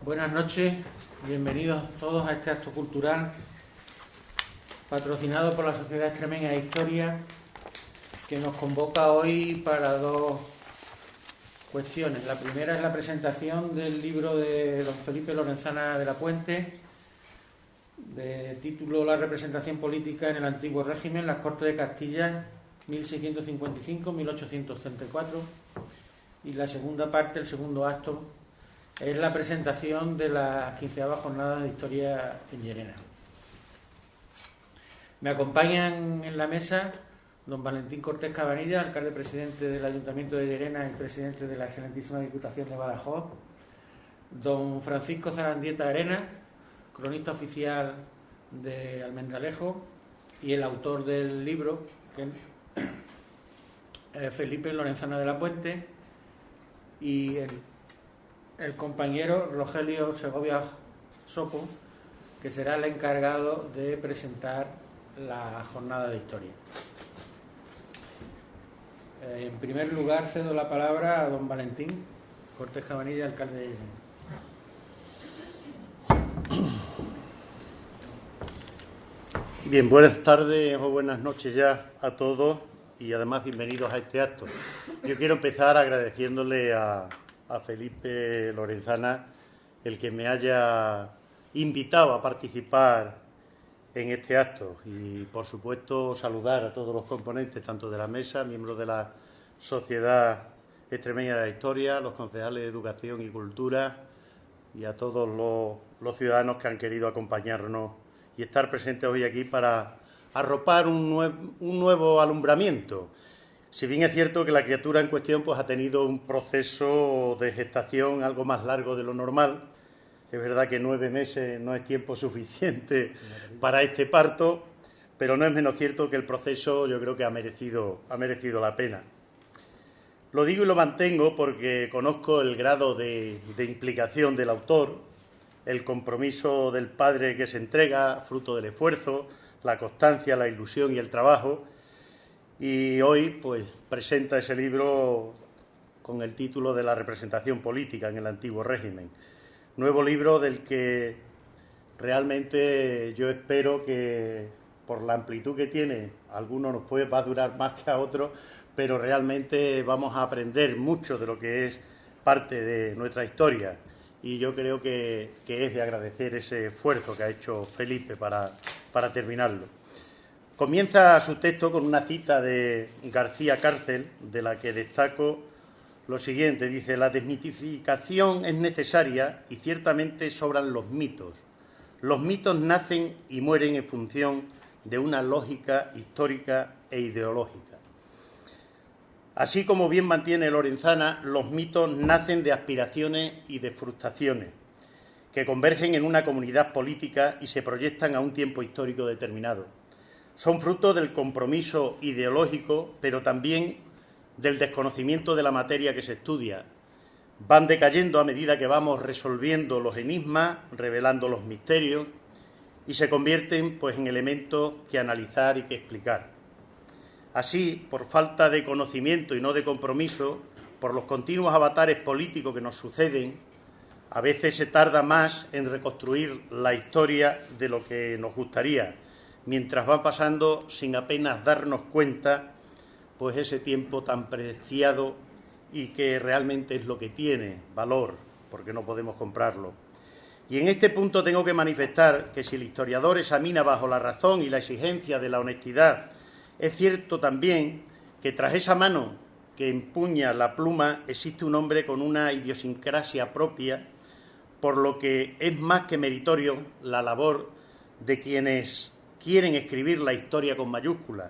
Buenas noches, bienvenidos todos a este acto cultural patrocinado por la Sociedad Extremeña de Historia, que nos convoca hoy para dos cuestiones. La primera es la presentación del libro de don Felipe Lorenzana de la Puente, de título La representación política en el antiguo régimen, las Cortes de Castilla, 1655-1834, y la segunda parte, el segundo acto, es la presentación de las 15ª Jornadas de Historia en Llerena. Me acompañan en la mesa don Valentín Cortés Cabanilla, alcalde presidente del Ayuntamiento de Llerena y presidente de la excelentísima Diputación de Badajoz, don Francisco Zarandieta Arenas, cronista oficial de Almendralejo y el autor del libro, que es Felipe Lorenzana de la Puente, y el compañero Rogelio Segovia Sopo, que será el encargado de presentar la jornada de historia. En primer lugar, cedo la palabra a don Valentín Cortés Cabanilla, alcalde de Llerena. Bien, buenas tardes o buenas noches ya a todos y además bienvenidos a este acto. Yo quiero empezar agradeciéndole a Felipe Lorenzana el que me haya invitado a participar en este acto y, por supuesto, saludar a todos los componentes, tanto de la mesa, miembros de la Sociedad Extremeña de la Historia, los concejales de Educación y Cultura y a todos los ciudadanos que han querido acompañarnos y estar presentes hoy aquí para arropar un nuevo alumbramiento. Si bien es cierto que la criatura en cuestión pues ha tenido un proceso de gestación algo más largo de lo normal, es verdad que 9 meses no es tiempo suficiente para este parto, pero no es menos cierto que el proceso yo creo que ha merecido la pena. Lo digo y lo mantengo porque conozco el grado de implicación del autor, el compromiso del padre que se entrega, fruto del esfuerzo, la constancia, la ilusión y el trabajo. Y hoy pues presenta ese libro con el título de La representación política en el antiguo régimen. Nuevo libro del que realmente yo espero que, por la amplitud que tiene, a algunos va a durar más que a otros, pero realmente vamos a aprender mucho de lo que es parte de nuestra historia. Y yo creo que es de agradecer ese esfuerzo que ha hecho Felipe para terminarlo. Comienza su texto con una cita de García Cárcel, de la que destaco lo siguiente. Dice: la desmitificación es necesaria y ciertamente sobran los mitos. Los mitos nacen y mueren en función de una lógica histórica e ideológica. Así como bien mantiene Lorenzana, los mitos nacen de aspiraciones y de frustraciones que convergen en una comunidad política y se proyectan a un tiempo histórico determinado. Son fruto del compromiso ideológico, pero también del desconocimiento de la materia que se estudia. Van decayendo a medida que vamos resolviendo los enigmas, revelando los misterios, y se convierten pues en elementos que analizar y que explicar. Así, por falta de conocimiento y no de compromiso, por los continuos avatares políticos que nos suceden, a veces se tarda más en reconstruir la historia de lo que nos gustaría, mientras va pasando sin apenas darnos cuenta, pues ese tiempo tan preciado y que realmente es lo que tiene valor, porque no podemos comprarlo. Y en este punto tengo que manifestar que si el historiador examina bajo la razón y la exigencia de la honestidad, es cierto también que tras esa mano que empuña la pluma existe un hombre con una idiosincrasia propia, por lo que es más que meritorio la labor de quienes quieren escribir la historia con mayúsculas,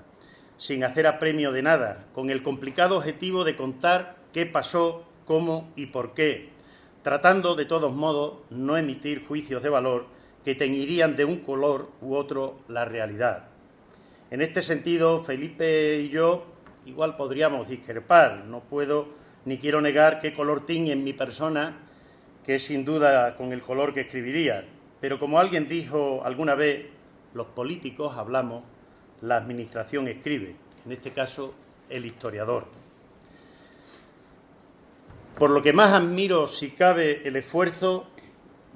sin hacer apremio de nada, con el complicado objetivo de contar qué pasó, cómo y por qué, tratando de todos modos no emitir juicios de valor que teñirían de un color u otro la realidad. En este sentido, Felipe y yo igual podríamos discrepar. No puedo ni quiero negar qué color tiñe en mi persona, que es sin duda con el color que escribiría. Pero como alguien dijo alguna vez, los políticos hablamos, la administración escribe, en este caso el historiador. Por lo que más admiro, si cabe, el esfuerzo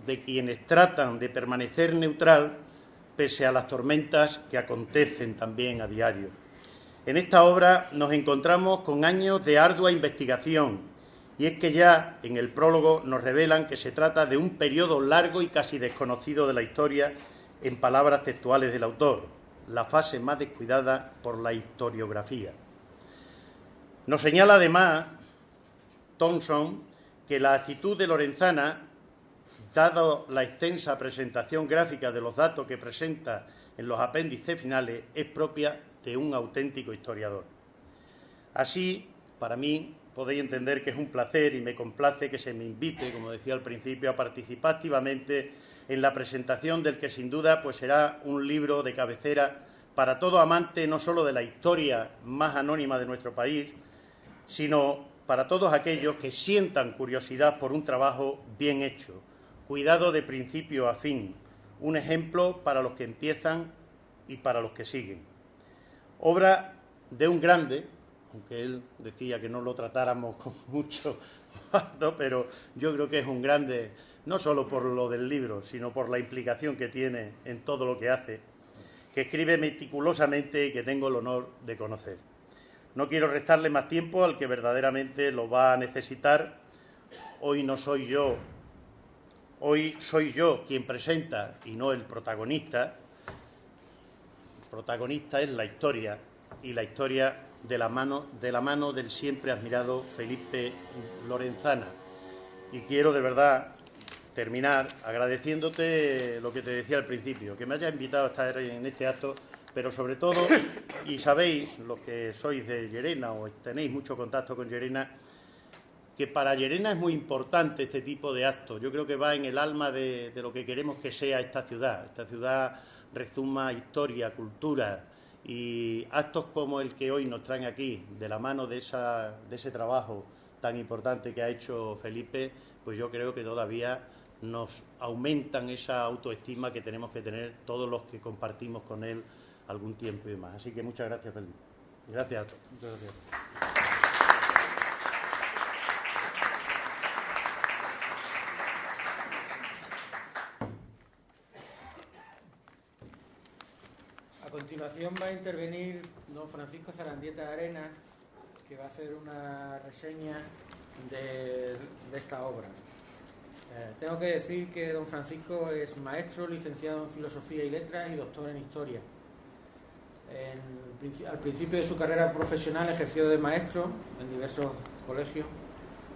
de quienes tratan de permanecer neutral pese a las tormentas que acontecen también a diario. En esta obra nos encontramos con años de ardua investigación, y es que ya en el prólogo nos revelan que se trata de un periodo largo y casi desconocido de la historia, en palabras textuales del autor, la fase más descuidada por la historiografía. Nos señala además Thompson que la actitud de Lorenzana, dado la extensa presentación gráfica de los datos que presenta en los apéndices finales, es propia de un auténtico historiador. Así, para mí, podéis entender que es un placer y me complace que se me invite, como decía al principio, a participar activamente en la presentación del que sin duda pues será un libro de cabecera para todo amante no solo de la historia más anónima de nuestro país, sino para todos aquellos que sientan curiosidad por un trabajo bien hecho, cuidado de principio a fin, un ejemplo para los que empiezan y para los que siguen. Obra de un grande, aunque él decía que no lo tratáramos con mucho gusto, pero yo creo que es un grande, no solo por lo del libro, sino por la implicación que tiene en todo lo que hace, que escribe meticulosamente y que tengo el honor de conocer. No quiero restarle más tiempo al que verdaderamente lo va a necesitar. Hoy soy yo quien presenta y no el protagonista. El protagonista es la historia, y la historia de la mano del siempre admirado Felipe Lorenzana. Y quiero de verdad terminar agradeciéndote lo que te decía al principio, que me hayas invitado a estar en este acto, pero sobre todo, y sabéis, los que sois de Llerena o tenéis mucho contacto con Llerena, que para Llerena es muy importante este tipo de actos. Yo creo que va en el alma de lo que queremos que sea esta ciudad. Esta ciudad rezuma historia, cultura, y actos como el que hoy nos traen aquí, de la mano de ese trabajo tan importante que ha hecho Felipe, pues yo creo que todavía nos aumentan esa autoestima que tenemos que tener todos los que compartimos con él algún tiempo y demás. Así que muchas gracias, Felipe. Gracias a todos. Muchas gracias. A continuación va a intervenir don Francisco Zarandieta Arenas, que va a hacer una reseña de esta obra. Tengo que decir que don Francisco es maestro, licenciado en Filosofía y Letras y doctor en Historia. Al principio de su carrera profesional ejerció de maestro en diversos colegios.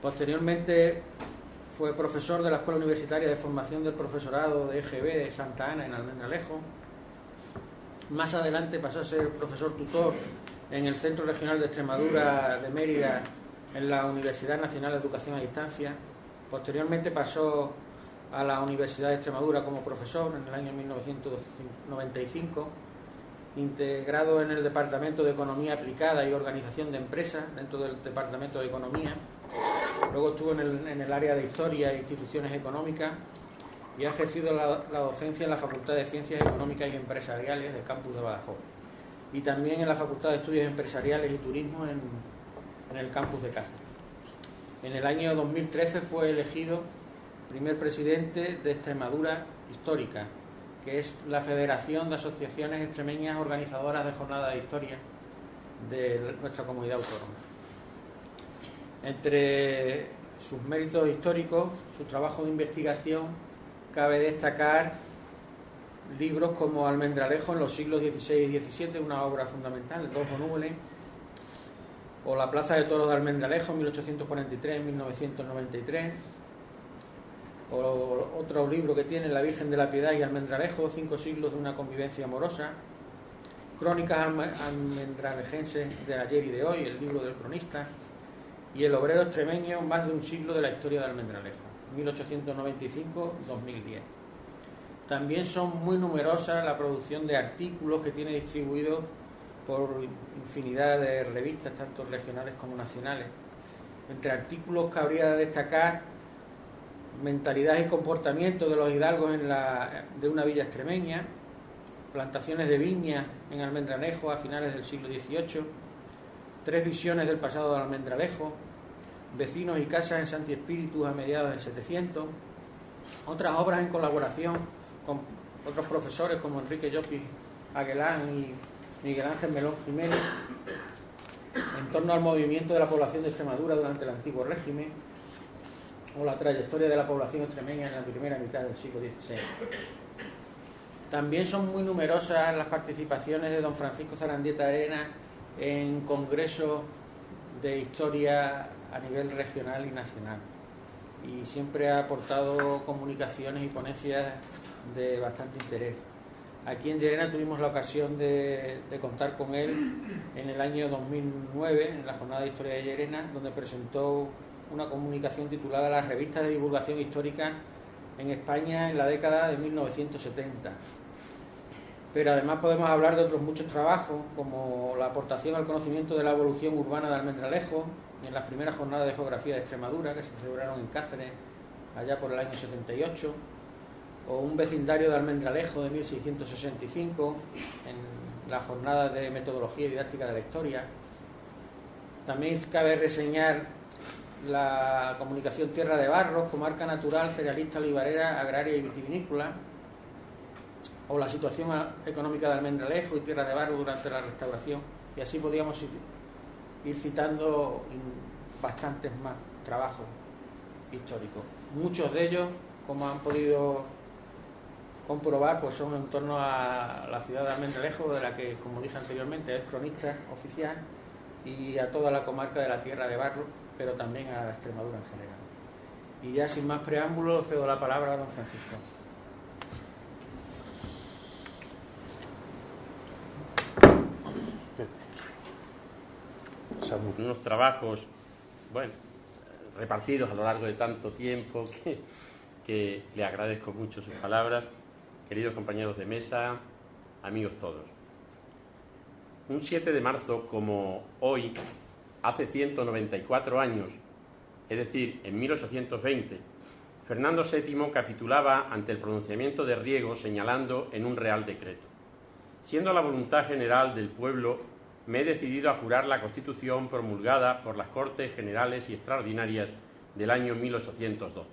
Posteriormente fue profesor de la Escuela Universitaria de Formación del Profesorado de EGB de Santa Ana, en Almendralejo. Más adelante pasó a ser profesor tutor en el Centro Regional de Extremadura de Mérida, en la Universidad Nacional de Educación a Distancia. Posteriormente pasó a la Universidad de Extremadura como profesor en el año 1995, integrado en el Departamento de Economía Aplicada y Organización de Empresas dentro del Departamento de Economía. Luego estuvo en el área de Historia e Instituciones Económicas y ha ejercido la docencia en la Facultad de Ciencias Económicas y Empresariales del campus de Badajoz, y también en la Facultad de Estudios Empresariales y Turismo en el campus de Cáceres. En el año 2013 fue elegido primer presidente de Extremadura Histórica, que es la Federación de Asociaciones Extremeñas Organizadoras de Jornadas de Historia de nuestra comunidad autónoma. Entre sus méritos históricos, su trabajo de investigación, cabe destacar libros como Almendralejo en los siglos XVI y XVII, una obra fundamental, 2 volúmenes, o La Plaza de Toros de Almendralejo, 1843-1993, o otro libro que tiene, La Virgen de la Piedad y Almendralejo, 5 siglos de una convivencia amorosa, Crónicas almendralejenses de ayer y de hoy, el libro del cronista, y El obrero extremeño, más de un siglo de la historia de Almendralejo, 1895-2010. También son muy numerosas la producción de artículos que tiene distribuidos por infinidad de revistas, tanto regionales como nacionales. Entre artículos cabría destacar Mentalidad y comportamiento de los hidalgos de una villa extremeña, Plantaciones de viña en Almendralejo a finales del siglo XVIII, 3 visiones del pasado de Almendralejo, Vecinos y casas en Santi Espíritus a mediados del 700, Otras obras en colaboración con otros profesores como Enrique Llopis Aguelán y Miguel Ángel Melón Jiménez, en torno al movimiento de la población de Extremadura durante el antiguo régimen, o la trayectoria de la población extremeña en la primera mitad del siglo XVI. También son muy numerosas las participaciones de don Francisco Zarandieta Arenas en congresos de historia a nivel regional y nacional, y siempre ha aportado comunicaciones y ponencias de bastante interés. Aquí en Llerena tuvimos la ocasión de contar con él en el año 2009, en la Jornada de Historia de Llerena, donde presentó una comunicación titulada Las revistas de divulgación histórica en España en la década de 1970. Pero además podemos hablar de otros muchos trabajos, como la aportación al conocimiento de la evolución urbana de Almendralejo en las primeras jornadas de geografía de Extremadura, que se celebraron en Cáceres allá por el año 78, o un vecindario de Almendralejo de 1665 en las jornadas de metodología y didáctica de la historia. También cabe reseñar la comunicación Tierra de Barros, comarca natural, cerealista, olivarera, agraria y vitivinícola, o la situación económica de Almendralejo y Tierra de Barros durante la restauración, y así podíamos ir citando bastantes más trabajos históricos. Muchos de ellos, como han podido comprobar, pues son en torno a la ciudad de Almendralejo, de la que, como dije anteriormente, es cronista oficial, y a toda la comarca de la Tierra de Barros, pero también a Extremadura en general. Y ya sin más preámbulos, cedo la palabra a don Francisco. Son unos trabajos, repartidos a lo largo de tanto tiempo que le agradezco mucho sus palabras. Queridos compañeros de mesa, amigos todos. Un 7 de marzo, como hoy, hace 194 años, es decir, en 1820, Fernando VII capitulaba ante el pronunciamiento de Riego, señalando en un real decreto: siendo la voluntad general del pueblo, me he decidido a jurar la Constitución promulgada por las Cortes Generales y Extraordinarias del año 1812.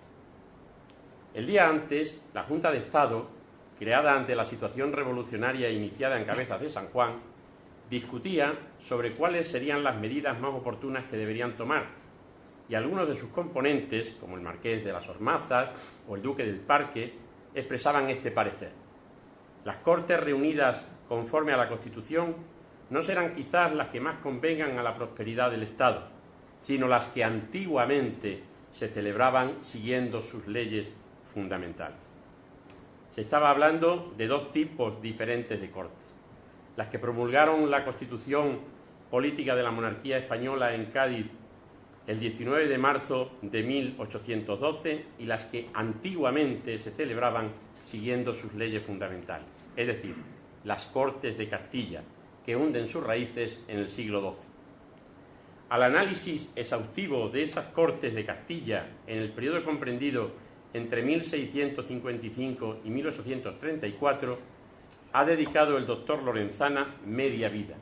El día antes, la Junta de Estado, creada ante la situación revolucionaria iniciada en Cabezas de San Juan, discutía sobre cuáles serían las medidas más oportunas que deberían tomar, y algunos de sus componentes, como el Marqués de las Ormazas o el Duque del Parque, expresaban este parecer: las Cortes reunidas conforme a la Constitución no serán quizás las que más convengan a la prosperidad del Estado, sino las que antiguamente se celebraban siguiendo sus leyes fundamentales. Se estaba hablando de dos tipos diferentes de Cortes: las que promulgaron la Constitución Política de la Monarquía Española en Cádiz el 19 de marzo de 1812 y las que antiguamente se celebraban siguiendo sus leyes fundamentales, es decir, las Cortes de Castilla, que hunden sus raíces en el siglo XII. Al análisis exhaustivo de esas Cortes de Castilla en el periodo comprendido entre 1655 y 1834, ha dedicado el doctor Lorenzana media vida,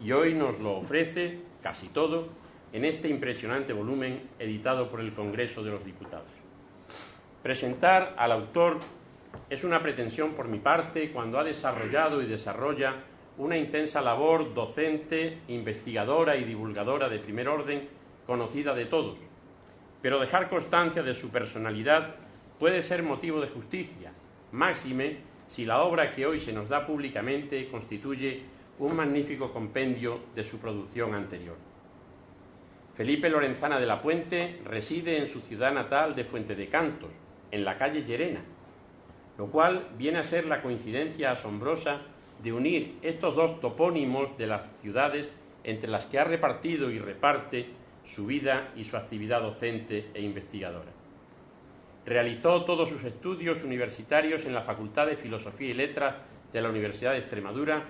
y hoy nos lo ofrece casi todo en este impresionante volumen editado por el Congreso de los Diputados. Presentar al autor es una pretensión por mi parte cuando ha desarrollado y desarrolla una intensa labor docente, investigadora y divulgadora de primer orden, conocida de todos, pero dejar constancia de su personalidad puede ser motivo de justicia, máxime si la obra que hoy se nos da públicamente constituye un magnífico compendio de su producción anterior. Felipe Lorenzana de la Puente reside en su ciudad natal de Fuente de Cantos, en la calle Llerena, lo cual viene a ser la coincidencia asombrosa de unir estos dos topónimos de las ciudades entre las que ha repartido y reparte su vida y su actividad docente e investigadora. Realizó todos sus estudios universitarios en la Facultad de Filosofía y Letras de la Universidad de Extremadura,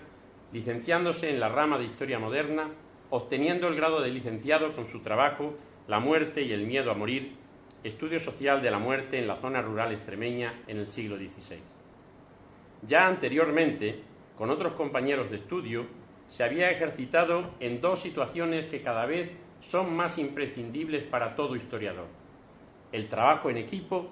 licenciándose en la rama de Historia Moderna, obteniendo el grado de licenciado con su trabajo La muerte y el miedo a morir, estudio social de la muerte en la zona rural extremeña en el siglo XVI. Ya anteriormente, con otros compañeros de estudio, se había ejercitado en dos situaciones que cada vez son más imprescindibles para todo historiador: el trabajo en equipo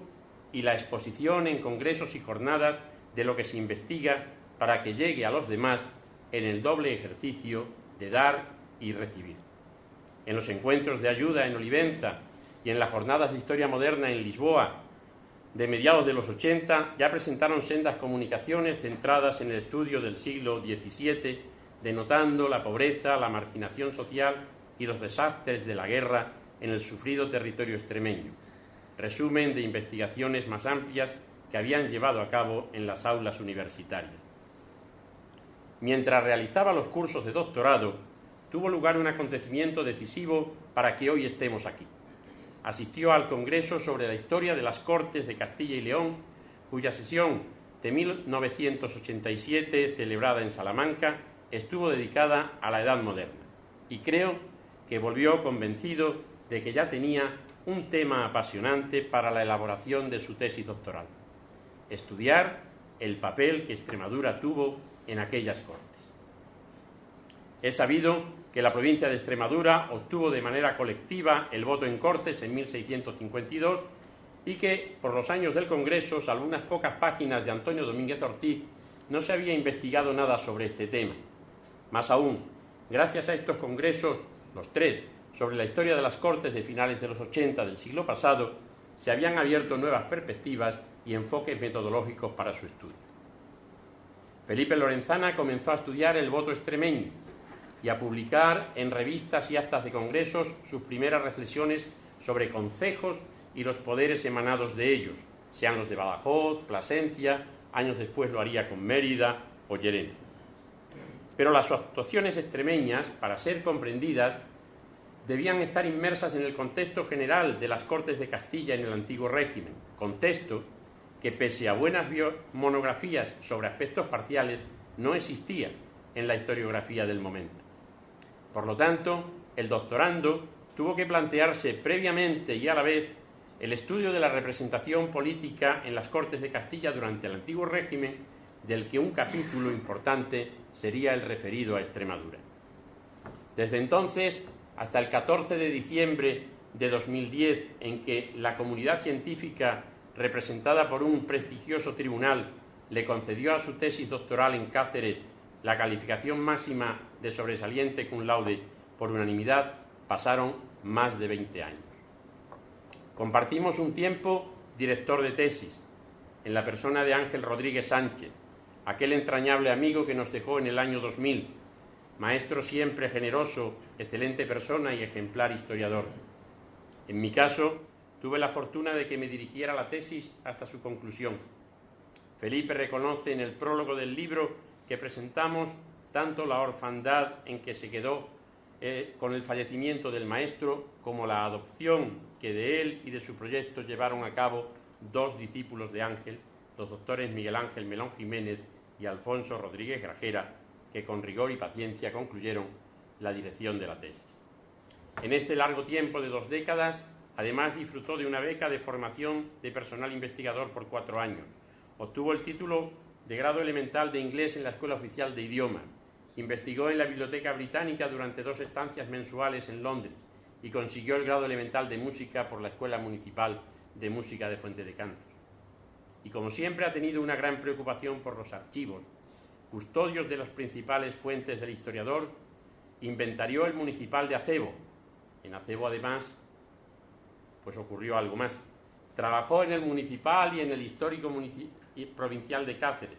y la exposición en congresos y jornadas de lo que se investiga para que llegue a los demás en el doble ejercicio de dar y recibir. En los encuentros de ayuda en Olivenza y en las jornadas de historia moderna en Lisboa de mediados de los 80 ya presentaron sendas comunicaciones centradas en el estudio del siglo XVII, denotando la pobreza, la marginación social y los desastres de la guerra en el sufrido territorio extremeño. Resumen de investigaciones más amplias que habían llevado a cabo en las aulas universitarias. Mientras realizaba los cursos de doctorado, tuvo lugar un acontecimiento decisivo para que hoy estemos aquí. Asistió al Congreso sobre la historia de las Cortes de Castilla y León, cuya sesión de 1987, celebrada en Salamanca, estuvo dedicada a la Edad Moderna. Y creo que volvió convencido de que ya tenía un tema apasionante para la elaboración de su tesis doctoral: estudiar el papel que Extremadura tuvo en aquellas Cortes. Es sabido que la provincia de Extremadura obtuvo de manera colectiva el voto en Cortes en 1652 y que, por los años del Congreso, salvo unas pocas páginas de Antonio Domínguez Ortiz, no se había investigado nada sobre este tema. Más aún, gracias a estos congresos, los tres, sobre la historia de las Cortes de finales de los 80 del siglo pasado, se habían abierto nuevas perspectivas y enfoques metodológicos para su estudio. Felipe Lorenzana comenzó a estudiar el voto extremeño y a publicar en revistas y actas de congresos sus primeras reflexiones sobre concejos y los poderes emanados de ellos, sean los de Badajoz, Plasencia, años después lo haría con Mérida o Llerena. Pero las actuaciones extremeñas, para ser comprendidas, debían estar inmersas en el contexto general de las Cortes de Castilla en el antiguo régimen, contexto que, pese a buenas monografías sobre aspectos parciales, no existía en la historiografía del momento. Por lo tanto, el doctorando tuvo que plantearse previamente y a la vez el estudio de la representación política en las Cortes de Castilla durante el antiguo régimen, del que un capítulo importante sería el referido a Extremadura. Desde entonces, hasta el 14 de diciembre de 2010, en que la comunidad científica, representada por un prestigioso tribunal, le concedió a su tesis doctoral en Cáceres la calificación máxima de sobresaliente cum laude por unanimidad, pasaron más de 20 años. Compartimos un tiempo director de tesis, en la persona de Ángel Rodríguez Sánchez, aquel entrañable amigo que nos dejó en el año 2000, maestro siempre generoso, excelente persona y ejemplar historiador. En mi caso, tuve la fortuna de que me dirigiera la tesis hasta su conclusión. Felipe reconoce en el prólogo del libro que presentamos tanto la orfandad en que se quedó con el fallecimiento del maestro, como la adopción que de él y de su proyecto llevaron a cabo dos discípulos de Ángel, los doctores Miguel Ángel Melón Jiménez y Alfonso Rodríguez Grajera, que con rigor y paciencia concluyeron la dirección de la tesis. En este largo tiempo de 2 décadas, además disfrutó de una beca de formación de personal investigador por 4 años. Obtuvo el título de grado elemental de inglés en la Escuela Oficial de Idiomas. Investigó en la Biblioteca Británica durante 2 estancias mensuales en Londres y consiguió el grado elemental de música por la Escuela Municipal de Música de Fuente de Cantos. Y como siempre ha tenido una gran preocupación por los archivos, custodios de las principales fuentes del historiador, inventarió el municipal de Acebo. En Acebo, además, pues ocurrió algo más. Trabajó en el municipal y en el histórico provincial de Cáceres.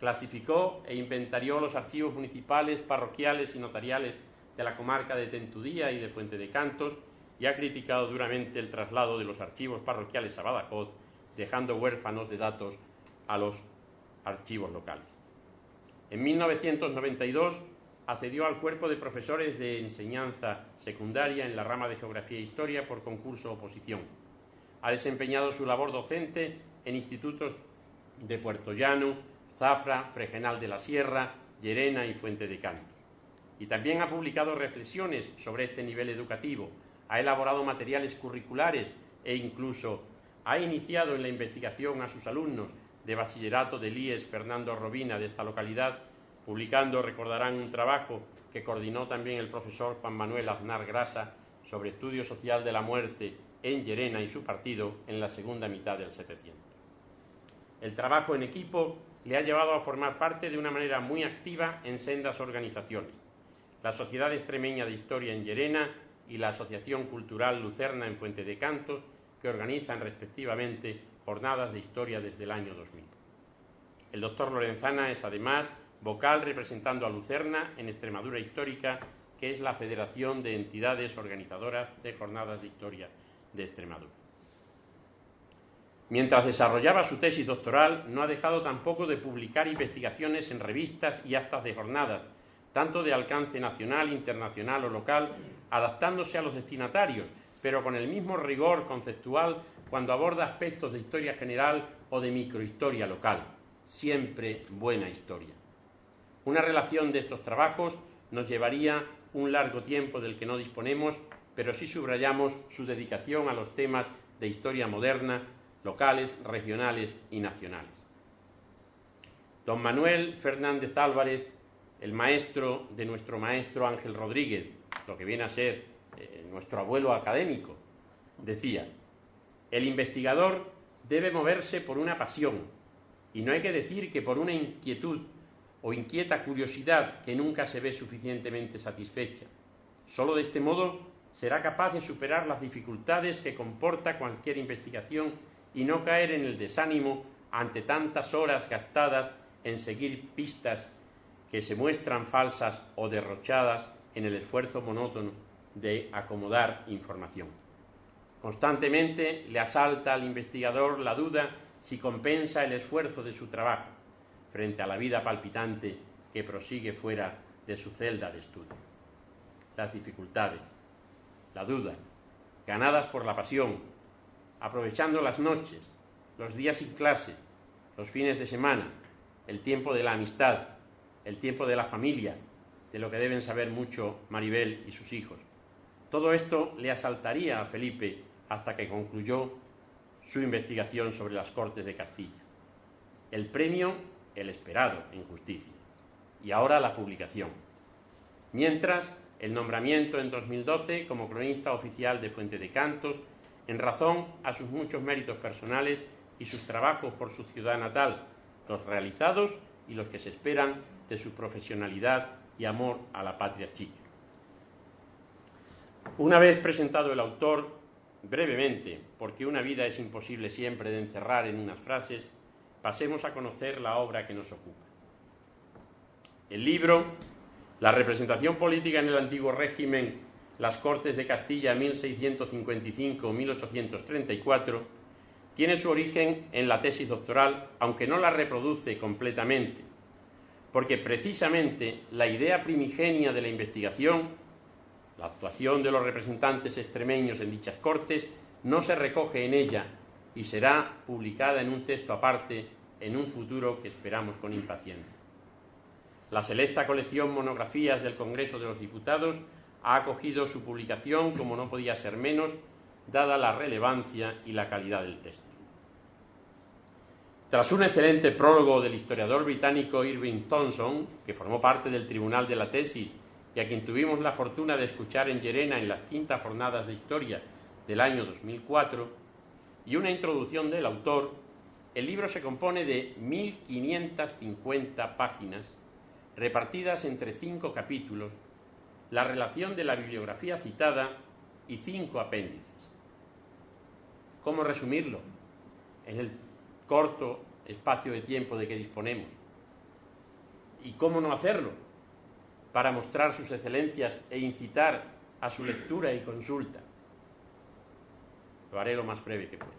Clasificó e inventarió los archivos municipales, parroquiales y notariales de la comarca de Tentudía y de Fuente de Cantos y ha criticado duramente el traslado de los archivos parroquiales a Badajoz, dejando huérfanos de datos a los archivos locales. En 1992 accedió al cuerpo de profesores de enseñanza secundaria en la rama de Geografía e Historia por concurso-oposición. Ha desempeñado su labor docente en institutos de Puerto Llano, Zafra, Fregenal de la Sierra, Llerena y Fuente de Cantos. Y también ha publicado reflexiones sobre este nivel educativo, ha elaborado materiales curriculares e incluso ha iniciado en la investigación a sus alumnos de bachillerato del IES Fernando Robina de esta localidad, publicando, recordarán, un trabajo que coordinó también el profesor Juan Manuel Aznar Grasa sobre estudio social de la muerte en Llerena y su partido en la segunda mitad del 700. El trabajo en equipo le ha llevado a formar parte de una manera muy activa en sendas organizaciones: la Sociedad Extremeña de Historia en Llerena y la Asociación Cultural Lucerna en Fuente de Cantos, que organizan respectivamente jornadas de historia desde el año 2000. El doctor Lorenzana es además vocal representando a Lucerna en Extremadura Histórica, que es la Federación de Entidades Organizadoras de Jornadas de Historia de Extremadura. Mientras desarrollaba su tesis doctoral, no ha dejado tampoco de publicar investigaciones en revistas y actas de jornadas, tanto de alcance nacional, internacional o local, adaptándose a los destinatarios, pero con el mismo rigor conceptual cuando aborda aspectos de historia general o de microhistoria local. Siempre buena historia. Una relación de estos trabajos nos llevaría un largo tiempo del que no disponemos, pero sí subrayamos su dedicación a los temas de historia moderna, locales, regionales y nacionales. Don Manuel Fernández Álvarez, el maestro de nuestro maestro Ángel Rodríguez, lo que viene a ser nuestro abuelo académico, decía: el investigador debe moverse por una pasión, y no hay que decir que por una inquietud o inquieta curiosidad que nunca se ve suficientemente satisfecha. Solo de este modo será capaz de superar las dificultades que comporta cualquier investigación y no caer en el desánimo ante tantas horas gastadas en seguir pistas que se muestran falsas o derrochadas en el esfuerzo monótono de acomodar información. Constantemente le asalta al investigador la duda si compensa el esfuerzo de su trabajo frente a la vida palpitante que prosigue fuera de su celda de estudio. Las dificultades, la duda, ganadas por la pasión, aprovechando las noches, los días sin clase, los fines de semana, el tiempo de la amistad, el tiempo de la familia, de lo que deben saber mucho Maribel y sus hijos. Todo esto le asaltaría a Felipe hasta que concluyó su investigación sobre las Cortes de Castilla. El premio, el esperado en justicia, y ahora la publicación. Mientras, el nombramiento en 2012 como cronista oficial de Fuente de Cantos, en razón a sus muchos méritos personales y sus trabajos por su ciudad natal, los realizados y los que se esperan de su profesionalidad y amor a la patria chica. Una vez presentado el autor, brevemente, porque una vida es imposible siempre de encerrar en unas frases, pasemos a conocer la obra que nos ocupa. El libro, La representación política en el antiguo régimen, las Cortes de Castilla 1655-1834, tiene su origen en la tesis doctoral, aunque no la reproduce completamente, porque precisamente la idea primigenia de la investigación, la actuación de los representantes extremeños en dichas Cortes, no se recoge en ella y será publicada en un texto aparte en un futuro que esperamos con impaciencia. La selecta colección Monografías del Congreso de los Diputados ha acogido su publicación como no podía ser menos, dada la relevancia y la calidad del texto. Tras un excelente prólogo del historiador británico Irving Thompson, que formó parte del tribunal de la tesis y a quien tuvimos la fortuna de escuchar en Llerena en las quintas jornadas de historia del año 2004, y una introducción del autor, el libro se compone de 1.550 páginas repartidas entre 5 capítulos, la relación de la bibliografía citada y 5 apéndices. ¿Cómo resumirlo en el corto espacio de tiempo de que disponemos? ¿Y cómo no hacerlo para mostrar sus excelencias e incitar a su lectura y consulta? Lo haré lo más breve que pueda.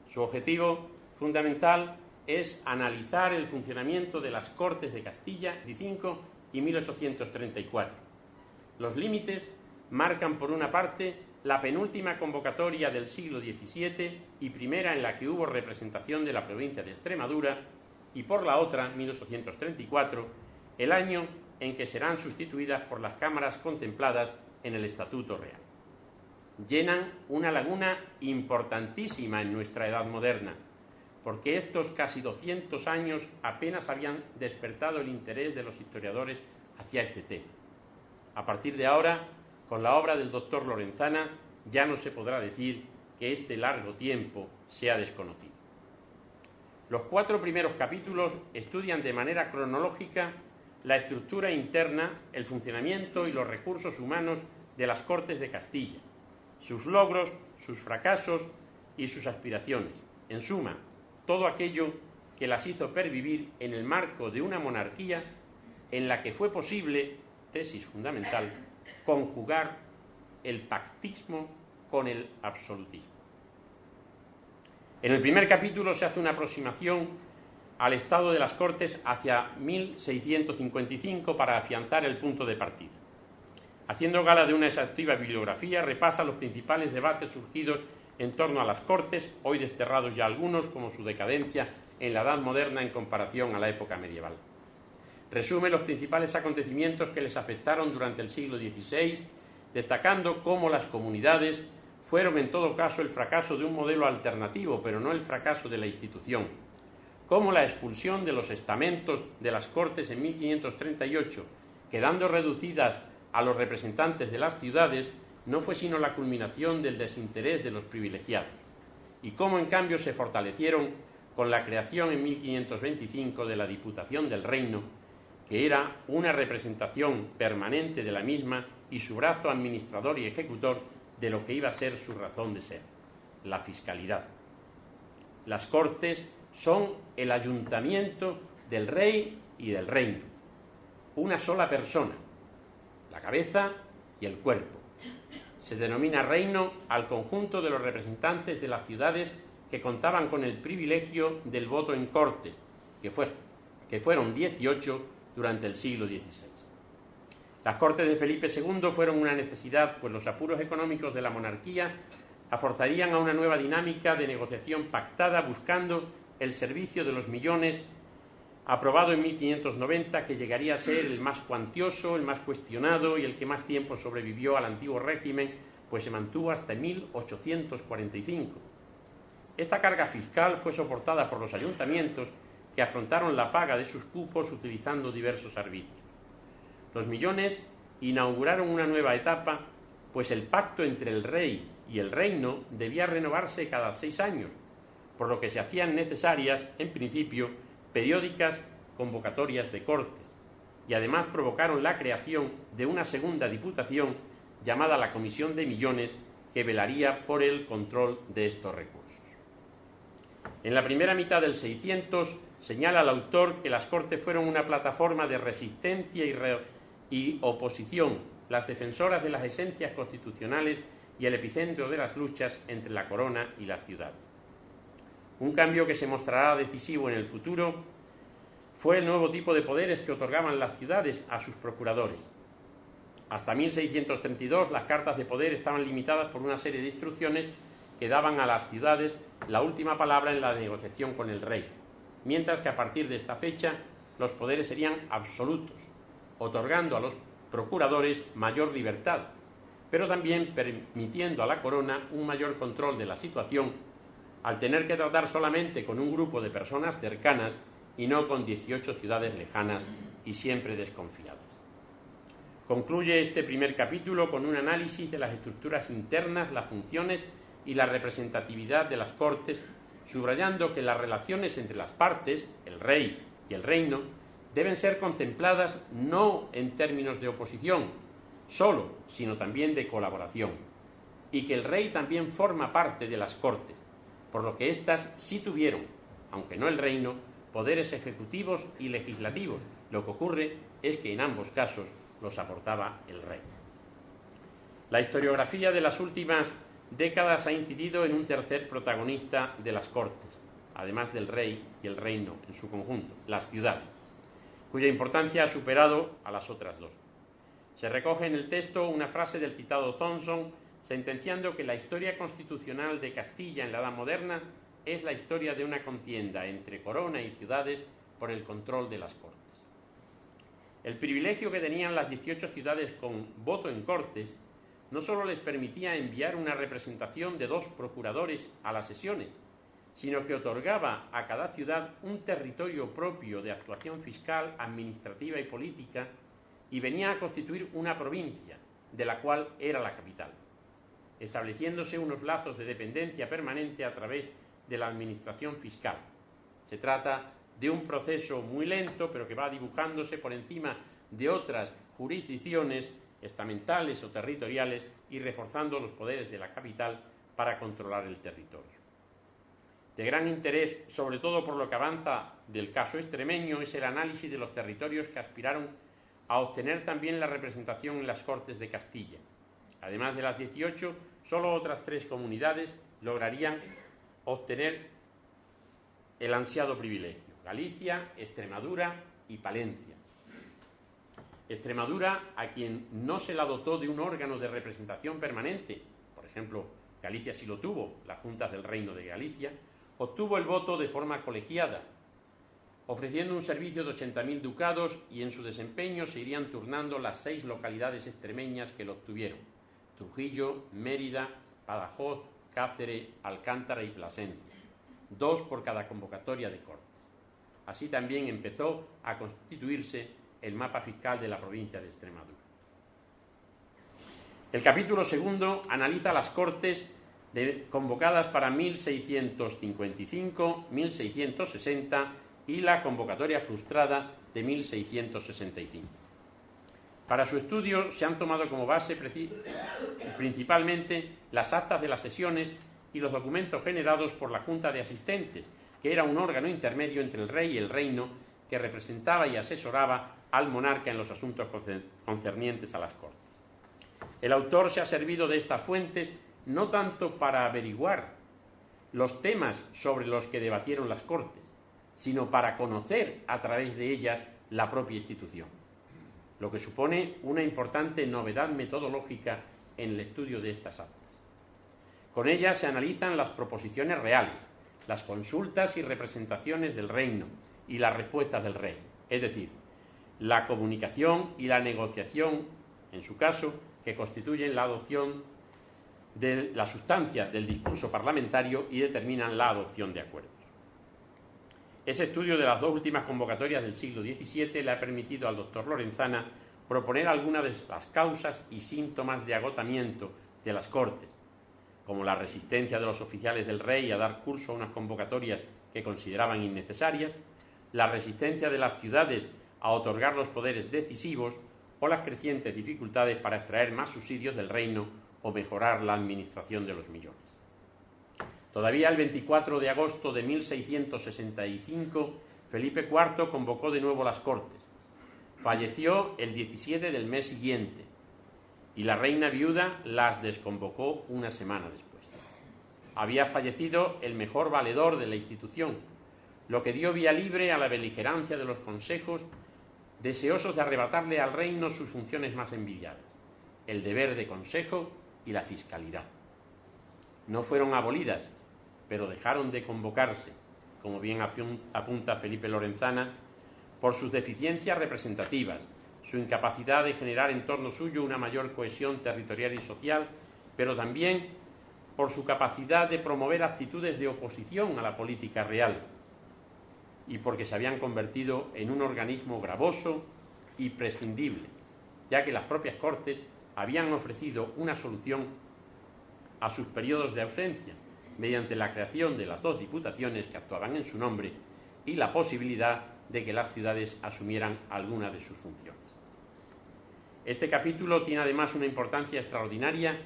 Su objetivo fundamental es analizar el funcionamiento de las Cortes de Castilla 15 y 1834. Los límites marcan, por una parte, la penúltima convocatoria del siglo XVII y primera en la que hubo representación de la provincia de Extremadura, y por la otra, 1834, el año en que serán sustituidas por las cámaras contempladas en el Estatuto Real. Llenan una laguna importantísima en nuestra edad moderna, porque estos casi 200 años apenas habían despertado el interés de los historiadores hacia este tema. A partir de ahora, con la obra del doctor Lorenzana, ya no se podrá decir que este largo tiempo sea desconocido. Los 4 primeros capítulos estudian de manera cronológica la estructura interna, el funcionamiento y los recursos humanos de las Cortes de Castilla, sus logros, sus fracasos y sus aspiraciones. En suma, todo aquello que las hizo pervivir en el marco de una monarquía en la que fue posible, tesis fundamental, conjugar el pactismo con el absolutismo. En el primer capítulo se hace una aproximación al estado de las Cortes hacia 1655 para afianzar el punto de partida. Haciendo gala de una exhaustiva bibliografía, repasa los principales debates surgidos en torno a las Cortes, hoy desterrados ya algunos, como su decadencia en la Edad Moderna en comparación a la época medieval. Resume los principales acontecimientos que les afectaron durante el siglo XVI, destacando cómo las comunidades fueron en todo caso el fracaso de un modelo alternativo, pero no el fracaso de la institución, cómo la expulsión de los estamentos de las Cortes en 1538, quedando reducidas a los representantes de las ciudades, no fue sino la culminación del desinterés de los privilegiados, y cómo en cambio se fortalecieron con la creación en 1525 de la Diputación del Reino, que era una representación permanente de la misma y su brazo administrador y ejecutor de lo que iba a ser su razón de ser, la fiscalidad. Las Cortes son el ayuntamiento del rey y del reino, una sola persona, la cabeza y el cuerpo. Se denomina reino al conjunto de los representantes de las ciudades que contaban con el privilegio del voto en Cortes, que fueron 18 durante el siglo XVI. Las Cortes de Felipe II fueron una necesidad, pues los apuros económicos de la monarquía forzarían a una nueva dinámica de negociación pactada buscando el servicio de los millones, aprobado en 1590, que llegaría a ser el más cuantioso, el más cuestionado y el que más tiempo sobrevivió al antiguo régimen, pues se mantuvo hasta 1845. Esta carga fiscal fue soportada por los ayuntamientos, que afrontaron la paga de sus cupos utilizando diversos arbitrios. Los millones inauguraron una nueva etapa, pues el pacto entre el rey y el reino debía renovarse cada 6 años, por lo que se hacían necesarias, en principio, periódicas convocatorias de Cortes, y además provocaron la creación de una segunda diputación llamada la Comisión de Millones, que velaría por el control de estos recursos. En la primera mitad del 600 señala el autor que las Cortes fueron una plataforma de resistencia y oposición, las defensoras de las esencias constitucionales y el epicentro de las luchas entre la corona y las ciudades. Un cambio que se mostrará decisivo en el futuro fue el nuevo tipo de poderes que otorgaban las ciudades a sus procuradores. Hasta 1632 las cartas de poder estaban limitadas por una serie de instrucciones que daban a las ciudades la última palabra en la negociación con el rey, mientras que a partir de esta fecha los poderes serían absolutos, otorgando a los procuradores mayor libertad, pero también permitiendo a la corona un mayor control de la situación, al tener que tratar solamente con un grupo de personas cercanas y no con 18 ciudades lejanas y siempre desconfiadas. Concluye este primer capítulo con un análisis de las estructuras internas, las funciones y la representatividad de las Cortes, subrayando que las relaciones entre las partes, el rey y el reino, deben ser contempladas no en términos de oposición solo, sino también de colaboración, y que el rey también forma parte de las Cortes, por lo que éstas sí tuvieron, aunque no el reino, poderes ejecutivos y legislativos. Lo que ocurre es que en ambos casos los aportaba el rey. La historiografía de las últimas décadas ha incidido en un tercer protagonista de las Cortes, además del rey y el reino en su conjunto, las ciudades, cuya importancia ha superado a las otras dos. Se recoge en el texto una frase del citado Thomson, sentenciando que la historia constitucional de Castilla en la Edad Moderna es la historia de una contienda entre corona y ciudades por el control de las Cortes. El privilegio que tenían las 18 ciudades con voto en Cortes no solo les permitía enviar una representación de 2 procuradores a las sesiones, sino que otorgaba a cada ciudad un territorio propio de actuación fiscal, administrativa y política, y venía a constituir una provincia, de la cual era la capital. estableciéndose unos lazos de dependencia permanente a través de la administración fiscal. Se trata de un proceso muy lento, pero que va dibujándose por encima de otras jurisdicciones estamentales o territoriales y reforzando los poderes de la capital para controlar el territorio. De gran interés, sobre todo por lo que avanza del caso extremeño, es el análisis de los territorios que aspiraron a obtener también la representación en las Cortes de Castilla. Además de las 18, solo otras 3 comunidades lograrían obtener el ansiado privilegio: Galicia, Extremadura y Palencia. Extremadura, a quien no se la dotó de un órgano de representación permanente, por ejemplo, Galicia sí lo tuvo, las Juntas del Reino de Galicia, obtuvo el voto de forma colegiada, ofreciendo un servicio de 80.000 ducados, y en su desempeño se irían turnando las 6 localidades extremeñas que lo obtuvieron: Trujillo, Mérida, Badajoz, Cáceres, Alcántara y Plasencia, 2 por cada convocatoria de Cortes. Así también empezó a constituirse el mapa fiscal de la provincia de Extremadura. El capítulo segundo analiza las Cortes convocadas para 1655, 1660 y la convocatoria frustrada de 1665. Para su estudio se han tomado como base principalmente las actas de las sesiones y los documentos generados por la Junta de Asistentes, que era un órgano intermedio entre el rey y el reino que representaba y asesoraba al monarca en los asuntos concernientes a las Cortes. El autor se ha servido de estas fuentes no tanto para averiguar los temas sobre los que debatieron las Cortes, sino para conocer a través de ellas la propia institución, lo que supone una importante novedad metodológica en el estudio de estas actas. Con ellas se analizan las proposiciones reales, las consultas y representaciones del reino y las respuestas del rey, es decir, la comunicación y la negociación, en su caso, que constituyen la adopción de la sustancia del discurso parlamentario y determinan la adopción de acuerdos. Ese estudio de las 2 últimas convocatorias del siglo XVII le ha permitido al doctor Lorenzana proponer algunas de las causas y síntomas de agotamiento de las Cortes, como la resistencia de los oficiales del rey a dar curso a unas convocatorias que consideraban innecesarias, la resistencia de las ciudades a otorgar los poderes decisivos o las crecientes dificultades para extraer más subsidios del reino o mejorar la administración de los millones. Todavía el 24 de agosto de 1665, Felipe IV convocó de nuevo las Cortes. Falleció el 17 del mes siguiente y la reina viuda las desconvocó una semana después. Había fallecido el mejor valedor de la institución, lo que dio vía libre a la beligerancia de los consejos, deseosos de arrebatarle al reino sus funciones más envidiadas: el deber de consejo y la fiscalidad. No fueron abolidas, pero dejaron de convocarse, como bien apunta Felipe Lorenzana, por sus deficiencias representativas, su incapacidad de generar en torno suyo una mayor cohesión territorial y social, pero también por su capacidad de promover actitudes de oposición a la política real, y porque se habían convertido en un organismo gravoso y prescindible, ya que las propias Cortes habían ofrecido una solución a sus periodos de ausencia, mediante la creación de las 2 diputaciones que actuaban en su nombre y la posibilidad de que las ciudades asumieran alguna de sus funciones. Este capítulo tiene además una importancia extraordinaria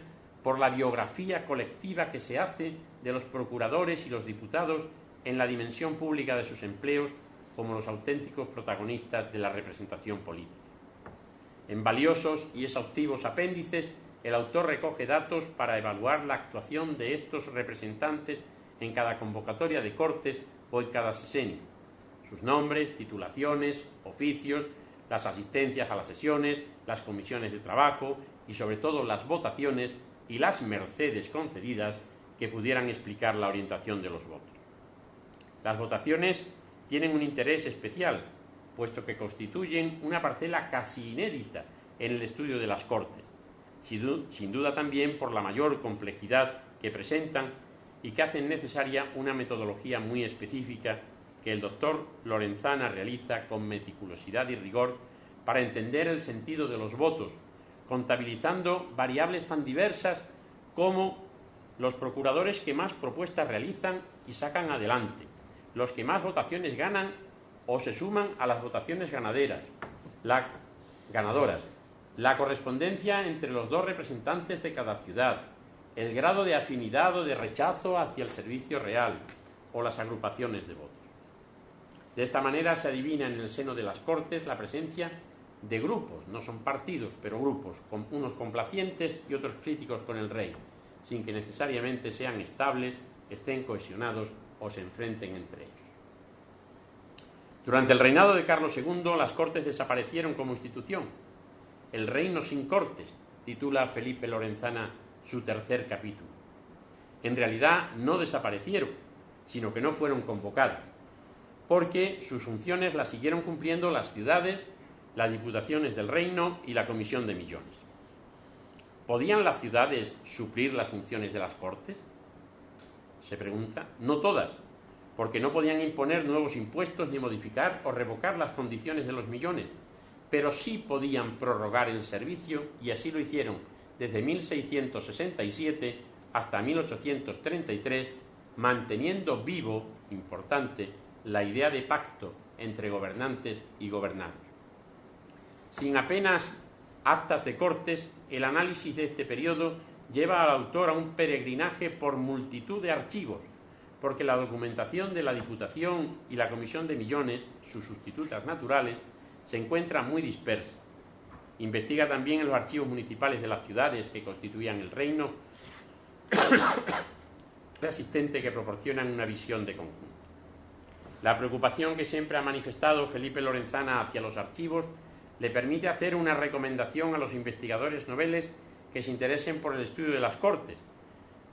por la biografía colectiva que se hace de los procuradores y los diputados en la dimensión pública de sus empleos como los auténticos protagonistas de la representación política. En valiosos y exhaustivos apéndices, el autor recoge datos para evaluar la actuación de estos representantes en cada convocatoria de Cortes o en cada sesenio: sus nombres, titulaciones, oficios, las asistencias a las sesiones, las comisiones de trabajo y, sobre todo, las votaciones y las mercedes concedidas que pudieran explicar la orientación de los votos. Las votaciones tienen un interés especial, puesto que constituyen una parcela casi inédita en el estudio de las Cortes, sin duda también por la mayor complejidad que presentan y que hacen necesaria una metodología muy específica que el doctor Lorenzana realiza con meticulosidad y rigor para entender el sentido de los votos, contabilizando variables tan diversas como los procuradores que más propuestas realizan y sacan adelante, los que más votaciones ganan o se suman a las votaciones ganadoras, la correspondencia entre los dos representantes de cada ciudad, el grado de afinidad o de rechazo hacia el servicio real o las agrupaciones de votos. De esta manera se adivina en el seno de las Cortes la presencia de grupos, no son partidos, pero grupos, con unos complacientes y otros críticos con el rey, sin que necesariamente sean estables, estén cohesionados o se enfrenten entre ellos. Durante el reinado de Carlos II, las Cortes desaparecieron como institución. El reino sin Cortes, titula Felipe Lorenzana su tercer capítulo. En realidad no desaparecieron, sino que no fueron convocadas, porque sus funciones las siguieron cumpliendo las ciudades, las diputaciones del reino y la Comisión de Millones. ¿Podían las ciudades suplir las funciones de las Cortes? Se pregunta. No todas, porque no podían imponer nuevos impuestos ni modificar o revocar las condiciones de los millones, pero sí podían prorrogar el servicio y así lo hicieron desde 1667 hasta 1833, manteniendo vivo, importante, la idea de pacto entre gobernantes y gobernados. Sin apenas actas de Cortes, el análisis de este periodo lleva al autor a un peregrinaje por multitud de archivos, porque la documentación de la Diputación y la Comisión de Millones, sus sustitutas naturales, se encuentra muy dispersa. Investiga también en los archivos municipales de las ciudades que constituían el reino, el asistente que proporcionan una visión de conjunto. La preocupación que siempre ha manifestado Felipe Lorenzana hacia los archivos le permite hacer una recomendación a los investigadores noveles que se interesen por el estudio de las Cortes,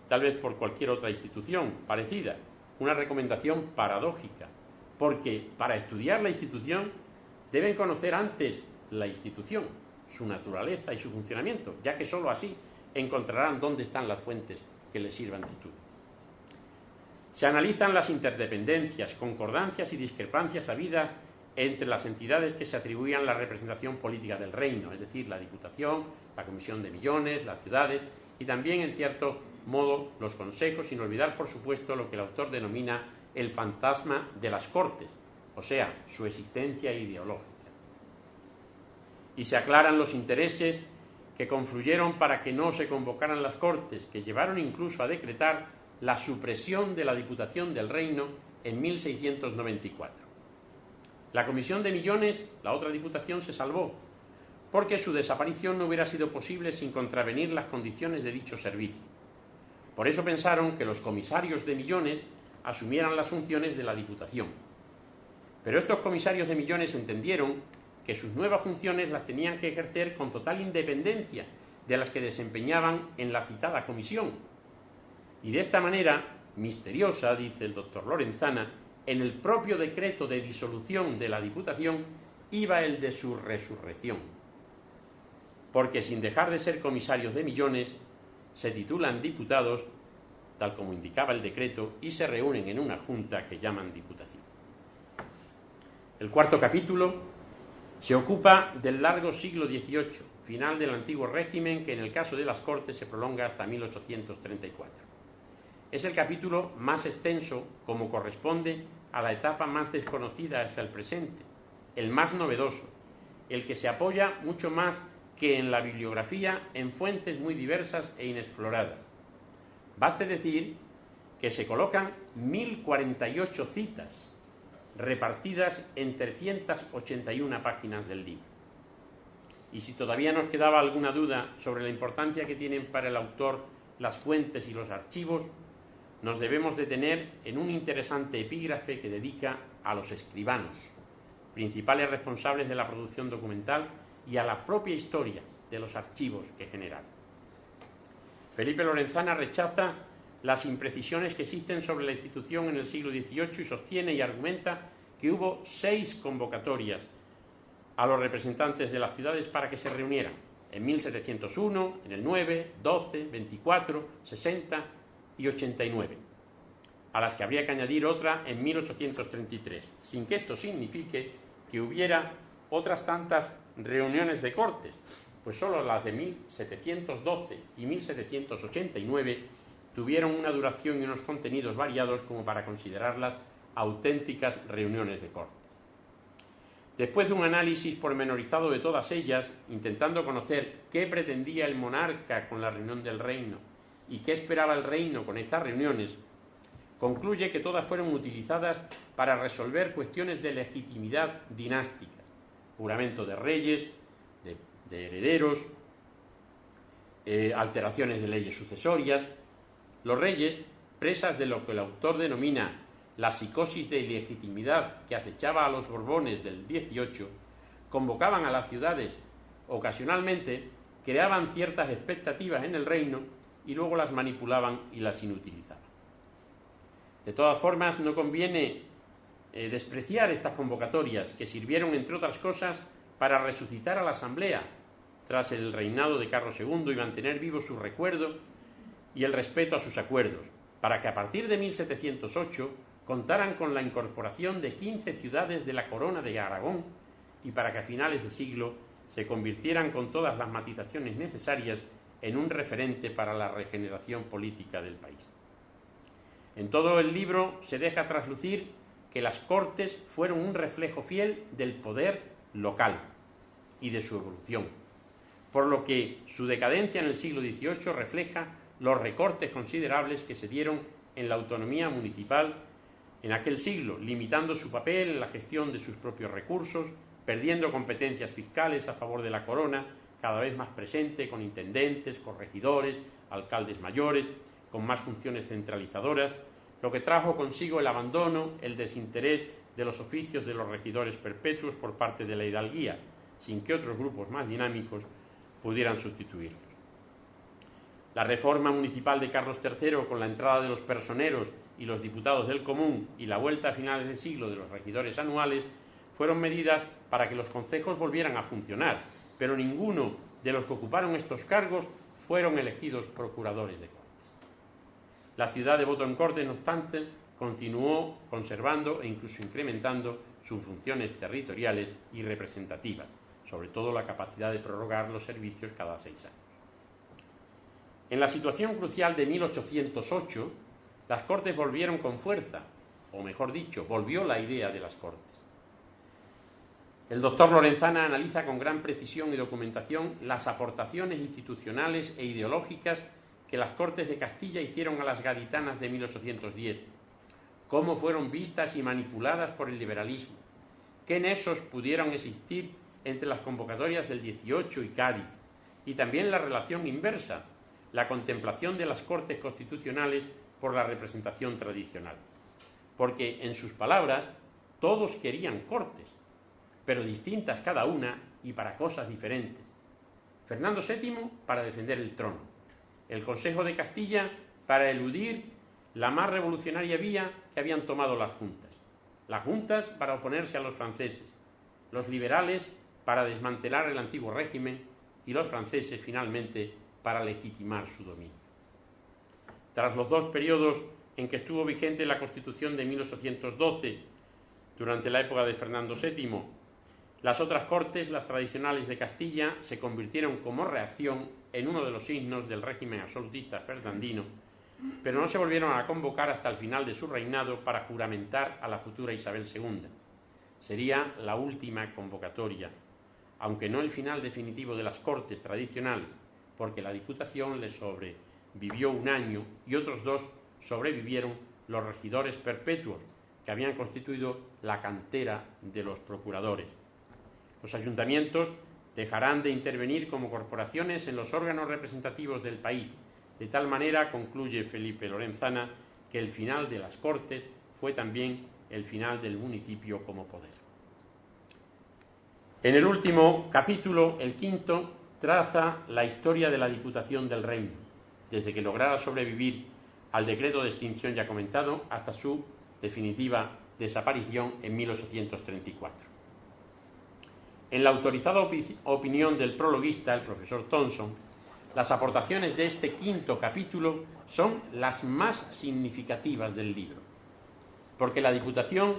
tal vez por cualquier otra institución parecida, una recomendación paradójica, porque para estudiar la institución deben conocer antes la institución, su naturaleza y su funcionamiento, ya que sólo así encontrarán dónde están las fuentes que les sirvan de estudio. Se analizan las interdependencias, concordancias y discrepancias habidas entre las entidades que se atribuían la representación política del reino, es decir, la Diputación, la Comisión de Millones, las ciudades y también, en cierto modo, los consejos, sin olvidar, por supuesto, lo que el autor denomina el fantasma de las Cortes, o sea, su existencia ideológica. Y se aclaran los intereses que confluyeron para que no se convocaran las Cortes, que llevaron incluso a decretar la supresión de la Diputación del Reino en 1694. La Comisión de Millones, la otra diputación, se salvó, porque su desaparición no hubiera sido posible sin contravenir las condiciones de dicho servicio. Por eso pensaron que los comisarios de Millones asumieran las funciones de la Diputación. Pero estos comisarios de Millones entendieron que sus nuevas funciones las tenían que ejercer con total independencia de las que desempeñaban en la citada comisión. Y de esta manera, misteriosa, dice el doctor Lorenzana, en el propio decreto de disolución de la Diputación iba el de su resurrección. Porque sin dejar de ser comisarios de Millones, se titulan diputados, tal como indicaba el decreto, y se reúnen en una junta que llaman Diputación. El cuarto capítulo se ocupa del largo siglo XVIII, final del antiguo régimen que en el caso de las Cortes se prolonga hasta 1834. Es el capítulo más extenso, como corresponde a la etapa más desconocida hasta el presente, el más novedoso, el que se apoya mucho más que en la bibliografía en fuentes muy diversas e inexploradas. Baste decir que se colocan 1048 citas, repartidas en 381 páginas del libro. Y si todavía nos quedaba alguna duda sobre la importancia que tienen para el autor las fuentes y los archivos, nos debemos detener en un interesante epígrafe que dedica a los escribanos, principales responsables de la producción documental, y a la propia historia de los archivos que generaron. Felipe Lorenzana rechaza las imprecisiones que existen sobre la institución en el siglo XVIII y sostiene y argumenta que hubo 6 convocatorias a los representantes de las ciudades para que se reunieran, en 1701, en el 9, 12, 24, 60 y 89, a las que habría que añadir otra en 1833, sin que esto signifique que hubiera otras tantas reuniones de Cortes, pues solo las de 1712 y 1789 tuvieron una duración y unos contenidos variados como para considerarlas auténticas reuniones de corte. Después de un análisis pormenorizado de todas ellas, intentando conocer qué pretendía el monarca con la reunión del reino y qué esperaba el reino con estas reuniones, concluye que todas fueron utilizadas para resolver cuestiones de legitimidad dinástica, juramento de reyes, de herederos, alteraciones de leyes sucesorias. Los reyes, presas de lo que el autor denomina la psicosis de ilegitimidad que acechaba a los Borbones del 18, convocaban a las ciudades, ocasionalmente creaban ciertas expectativas en el reino y luego las manipulaban y las inutilizaban. De todas formas, no conviene despreciar estas convocatorias que sirvieron, entre otras cosas, para resucitar a la Asamblea tras el reinado de Carlos II y mantener vivo su recuerdo y el respeto a sus acuerdos, para que a partir de 1708 contaran con la incorporación de 15 ciudades de la Corona de Aragón y para que a finales de siglo se convirtieran con todas las matizaciones necesarias en un referente para la regeneración política del país. En todo el libro se deja traslucir que las Cortes fueron un reflejo fiel del poder local y de su evolución, por lo que su decadencia en el siglo XVIII refleja los recortes considerables que se dieron en la autonomía municipal en aquel siglo, limitando su papel en la gestión de sus propios recursos, perdiendo competencias fiscales a favor de la corona, cada vez más presente, con intendentes, corregidores, alcaldes mayores, con más funciones centralizadoras, lo que trajo consigo el abandono, el desinterés de los oficios de los regidores perpetuos por parte de la hidalguía, sin que otros grupos más dinámicos pudieran sustituirlos. La reforma municipal de Carlos III, con la entrada de los personeros y los diputados del común y la vuelta a finales de siglo de los regidores anuales, fueron medidas para que los concejos volvieran a funcionar, pero ninguno de los que ocuparon estos cargos fueron elegidos procuradores de Cortes. La ciudad de voto en Cortes, no obstante, continuó conservando e incluso incrementando sus funciones territoriales y representativas, sobre todo la capacidad de prorrogar los servicios cada 6 años. En la situación crucial de 1808, las Cortes volvieron con fuerza, o mejor dicho, volvió la idea de las Cortes. El doctor Lorenzana analiza con gran precisión y documentación las aportaciones institucionales e ideológicas que las Cortes de Castilla hicieron a las gaditanas de 1810, cómo fueron vistas y manipuladas por el liberalismo, qué nexos pudieron existir entre las convocatorias del 18 y Cádiz, y también la relación inversa, la contemplación de las Cortes constitucionales por la representación tradicional. Porque, en sus palabras, todos querían Cortes, pero distintas cada una y para cosas diferentes. Fernando VII para defender el trono, el Consejo de Castilla para eludir la más revolucionaria vía que habían tomado las juntas para oponerse a los franceses, los liberales para desmantelar el antiguo régimen y los franceses finalmente para legitimar su dominio. Tras los 2 periodos en que estuvo vigente la Constitución de 1812, durante la época de Fernando VII, las otras Cortes, las tradicionales de Castilla, se convirtieron como reacción en uno de los signos del régimen absolutista fernandino, pero no se volvieron a convocar hasta el final de su reinado para juramentar a la futura Isabel II. Sería la última convocatoria, aunque no el final definitivo de las Cortes tradicionales, porque la Diputación le sobrevivió 1 año y otros 2 sobrevivieron los regidores perpetuos, que habían constituido la cantera de los procuradores. Los ayuntamientos dejarán de intervenir como corporaciones en los órganos representativos del país. De tal manera, concluye Felipe Lorenzana, que el final de las Cortes fue también el final del municipio como poder. En el último capítulo, el 5, traza la historia de la Diputación del Reino, desde que lograra sobrevivir al decreto de extinción ya comentado hasta su definitiva desaparición en 1834. En la autorizada opinión del prologuista, el profesor Thomson, las aportaciones de este 5 capítulo son las más significativas del libro, porque la Diputación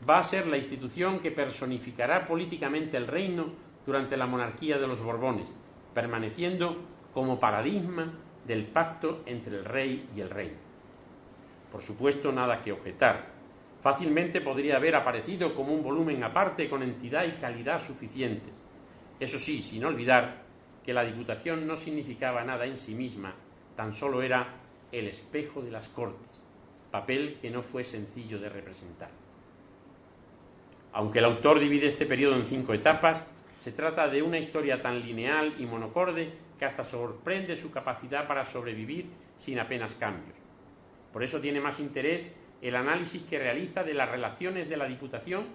va a ser la institución que personificará políticamente el reino durante la monarquía de los Borbones, permaneciendo como paradigma del pacto entre el rey y el reino. Por supuesto, nada que objetar. Fácilmente podría haber aparecido como un volumen aparte con entidad y calidad suficientes. Eso sí, sin olvidar que la Diputación no significaba nada en sí misma, tan solo era el espejo de las Cortes, papel que no fue sencillo de representar. Aunque el autor divide este periodo en 5 etapas, se trata de una historia tan lineal y monocorde que hasta sorprende su capacidad para sobrevivir sin apenas cambios. Por eso tiene más interés el análisis que realiza de las relaciones de la Diputación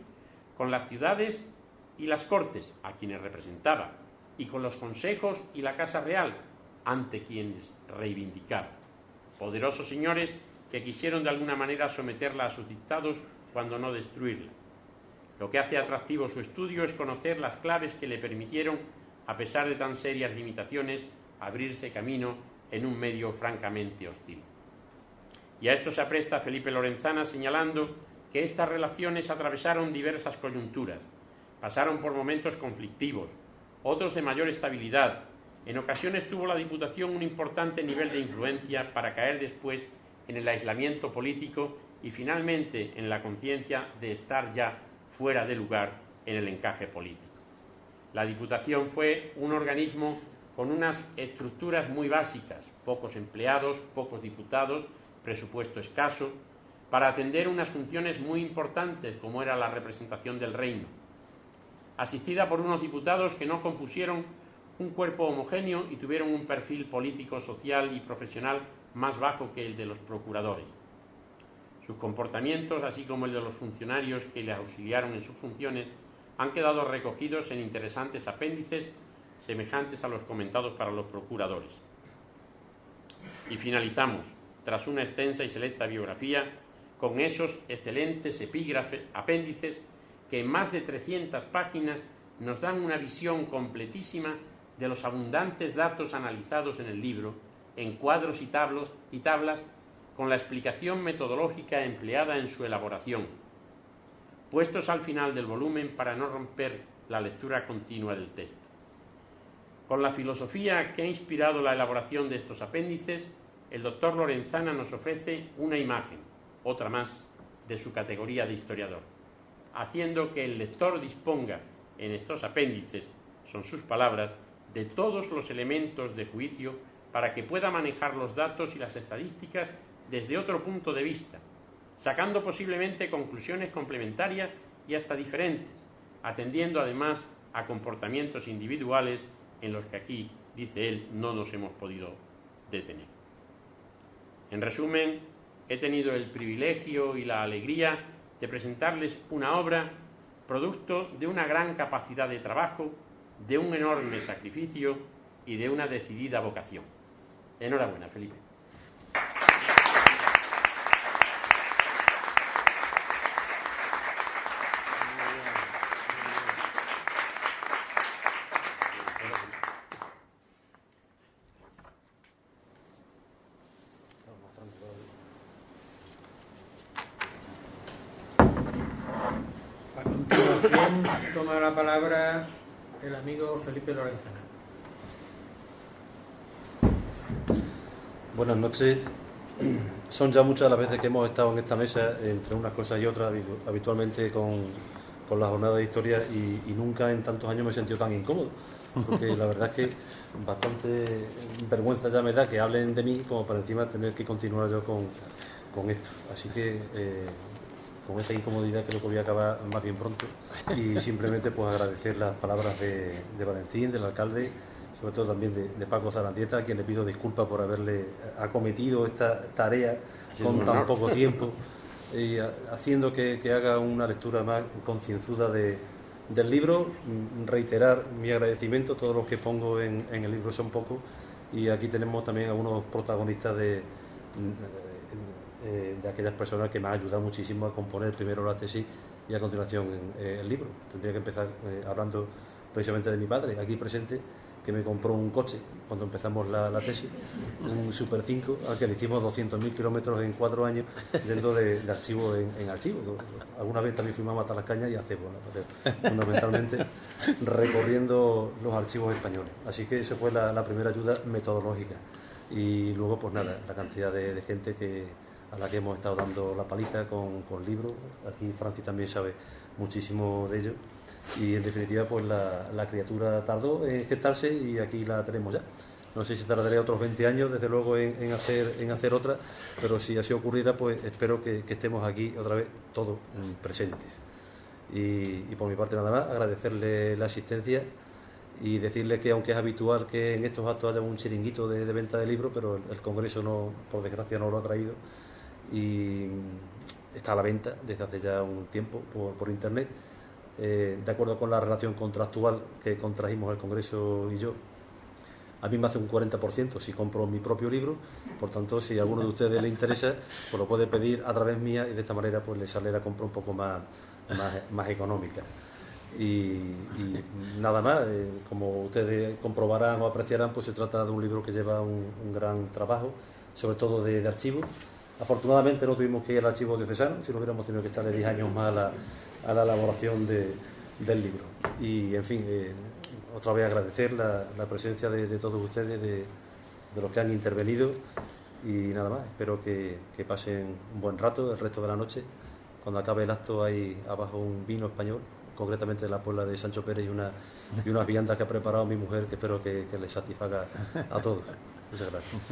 con las ciudades y las Cortes, a quienes representaba, y con los consejos y la Casa Real, ante quienes reivindicaba. Poderosos señores que quisieron de alguna manera someterla a sus dictados cuando no destruirla. Lo que hace atractivo su estudio es conocer las claves que le permitieron, a pesar de tan serias limitaciones, abrirse camino en un medio francamente hostil. Y a esto se apresta Felipe Lorenzana señalando que estas relaciones atravesaron diversas coyunturas, pasaron por momentos conflictivos, otros de mayor estabilidad. En ocasiones tuvo la Diputación un importante nivel de influencia para caer después en el aislamiento político y finalmente en la conciencia de estar ya fuera de lugar en el encaje político. La Diputación fue un organismo con unas estructuras muy básicas, pocos empleados, pocos diputados, presupuesto escaso, para atender unas funciones muy importantes como era la representación del reino, asistida por unos diputados que no compusieron un cuerpo homogéneo y tuvieron un perfil político, social y profesional más bajo que el de los procuradores. Sus comportamientos, así como el de los funcionarios que le auxiliaron en sus funciones, han quedado recogidos en interesantes apéndices semejantes a los comentados para los procuradores. Y finalizamos, tras una extensa y selecta biografía, con esos excelentes apéndices que en más de 300 páginas nos dan una visión completísima de los abundantes datos analizados en el libro, en cuadros y tablas, con la explicación metodológica empleada en su elaboración, puestos al final del volumen para no romper la lectura continua del texto. Con la filosofía que ha inspirado la elaboración de estos apéndices, el doctor Lorenzana nos ofrece una imagen, otra más, de su categoría de historiador, haciendo que el lector disponga en estos apéndices, son sus palabras, de todos los elementos de juicio para que pueda manejar los datos y las estadísticas desde otro punto de vista, sacando posiblemente conclusiones complementarias y hasta diferentes, atendiendo además a comportamientos individuales en los que aquí, dice él, no nos hemos podido detener. En resumen, he tenido el privilegio y la alegría de presentarles una obra producto de una gran capacidad de trabajo, de un enorme sacrificio y de una decidida vocación. Enhorabuena, Felipe. A continuación toma la palabra el amigo Felipe Lorenzana. Buenas noches. Son ya muchas las veces que hemos estado en esta mesa, entre unas cosas y otras, habitualmente con la jornada de historia, y nunca en tantos años me he sentido tan incómodo, porque la verdad es que bastante vergüenza ya me da que hablen de mí como para encima tener que continuar yo con esto. Así que con esa incomodidad creo que voy a acabar más bien pronto, y simplemente pues agradecer las palabras de Valentín, del alcalde, sobre todo también de Paco Zarandieta, a quien le pido disculpas por haberle acometido esta tarea con tan poco tiempo, y haciendo que haga una lectura más concienzuda del libro. Reiterar mi agradecimiento, todos los que pongo en el libro son pocos, y aquí tenemos también algunos protagonistas de aquellas personas que me han ayudado muchísimo a componer primero la tesis y a continuación el libro. Tendría que empezar hablando precisamente de mi padre, aquí presente, que me compró un coche cuando empezamos la tesis, un Super 5, al que le hicimos 200.000 kilómetros en 4 años, yendo de archivo en archivo. Alguna vez también fuimos a matar las cañas y a cebo, pero fundamentalmente recorriendo los archivos españoles. Así que esa fue la primera ayuda metodológica. Y luego, pues nada, la cantidad de gente a la que hemos estado dando la paliza con libros. Aquí Francis también sabe muchísimo de ello. Y en definitiva, pues la criatura tardó en gestarse y aquí la tenemos ya. No sé si tardaré otros 20 años, desde luego, en hacer otra, pero si así ocurriera, pues espero que estemos aquí otra vez todos presentes. Y por mi parte nada más, agradecerle la asistencia y decirle que aunque es habitual que en estos actos haya un chiringuito de venta de libros, pero el Congreso no, por desgracia, no lo ha traído y está a la venta desde hace ya un tiempo por internet. De acuerdo con la relación contractual que contrajimos el Congreso y yo, a mí me hace un 40% si compro mi propio libro. Por tanto, si a alguno de ustedes le interesa, pues lo puede pedir a través mía y de esta manera pues le sale la compra un poco más económica. Y nada más, como ustedes comprobarán o apreciarán, pues se trata de un libro que lleva un gran trabajo, sobre todo de archivo. Afortunadamente no tuvimos que ir al archivo diocesano, si no hubiéramos tenido que echarle 10 años más a la elaboración del libro. Y en fin, otra vez agradecer la presencia de todos ustedes, de los que han intervenido, y nada más, espero que pasen un buen rato el resto de la noche. Cuando acabe el acto hay abajo un vino español, concretamente de la Puebla de Sancho Pérez, y unas viandas que ha preparado mi mujer, que espero que les satisfaga a todos. Muchas gracias.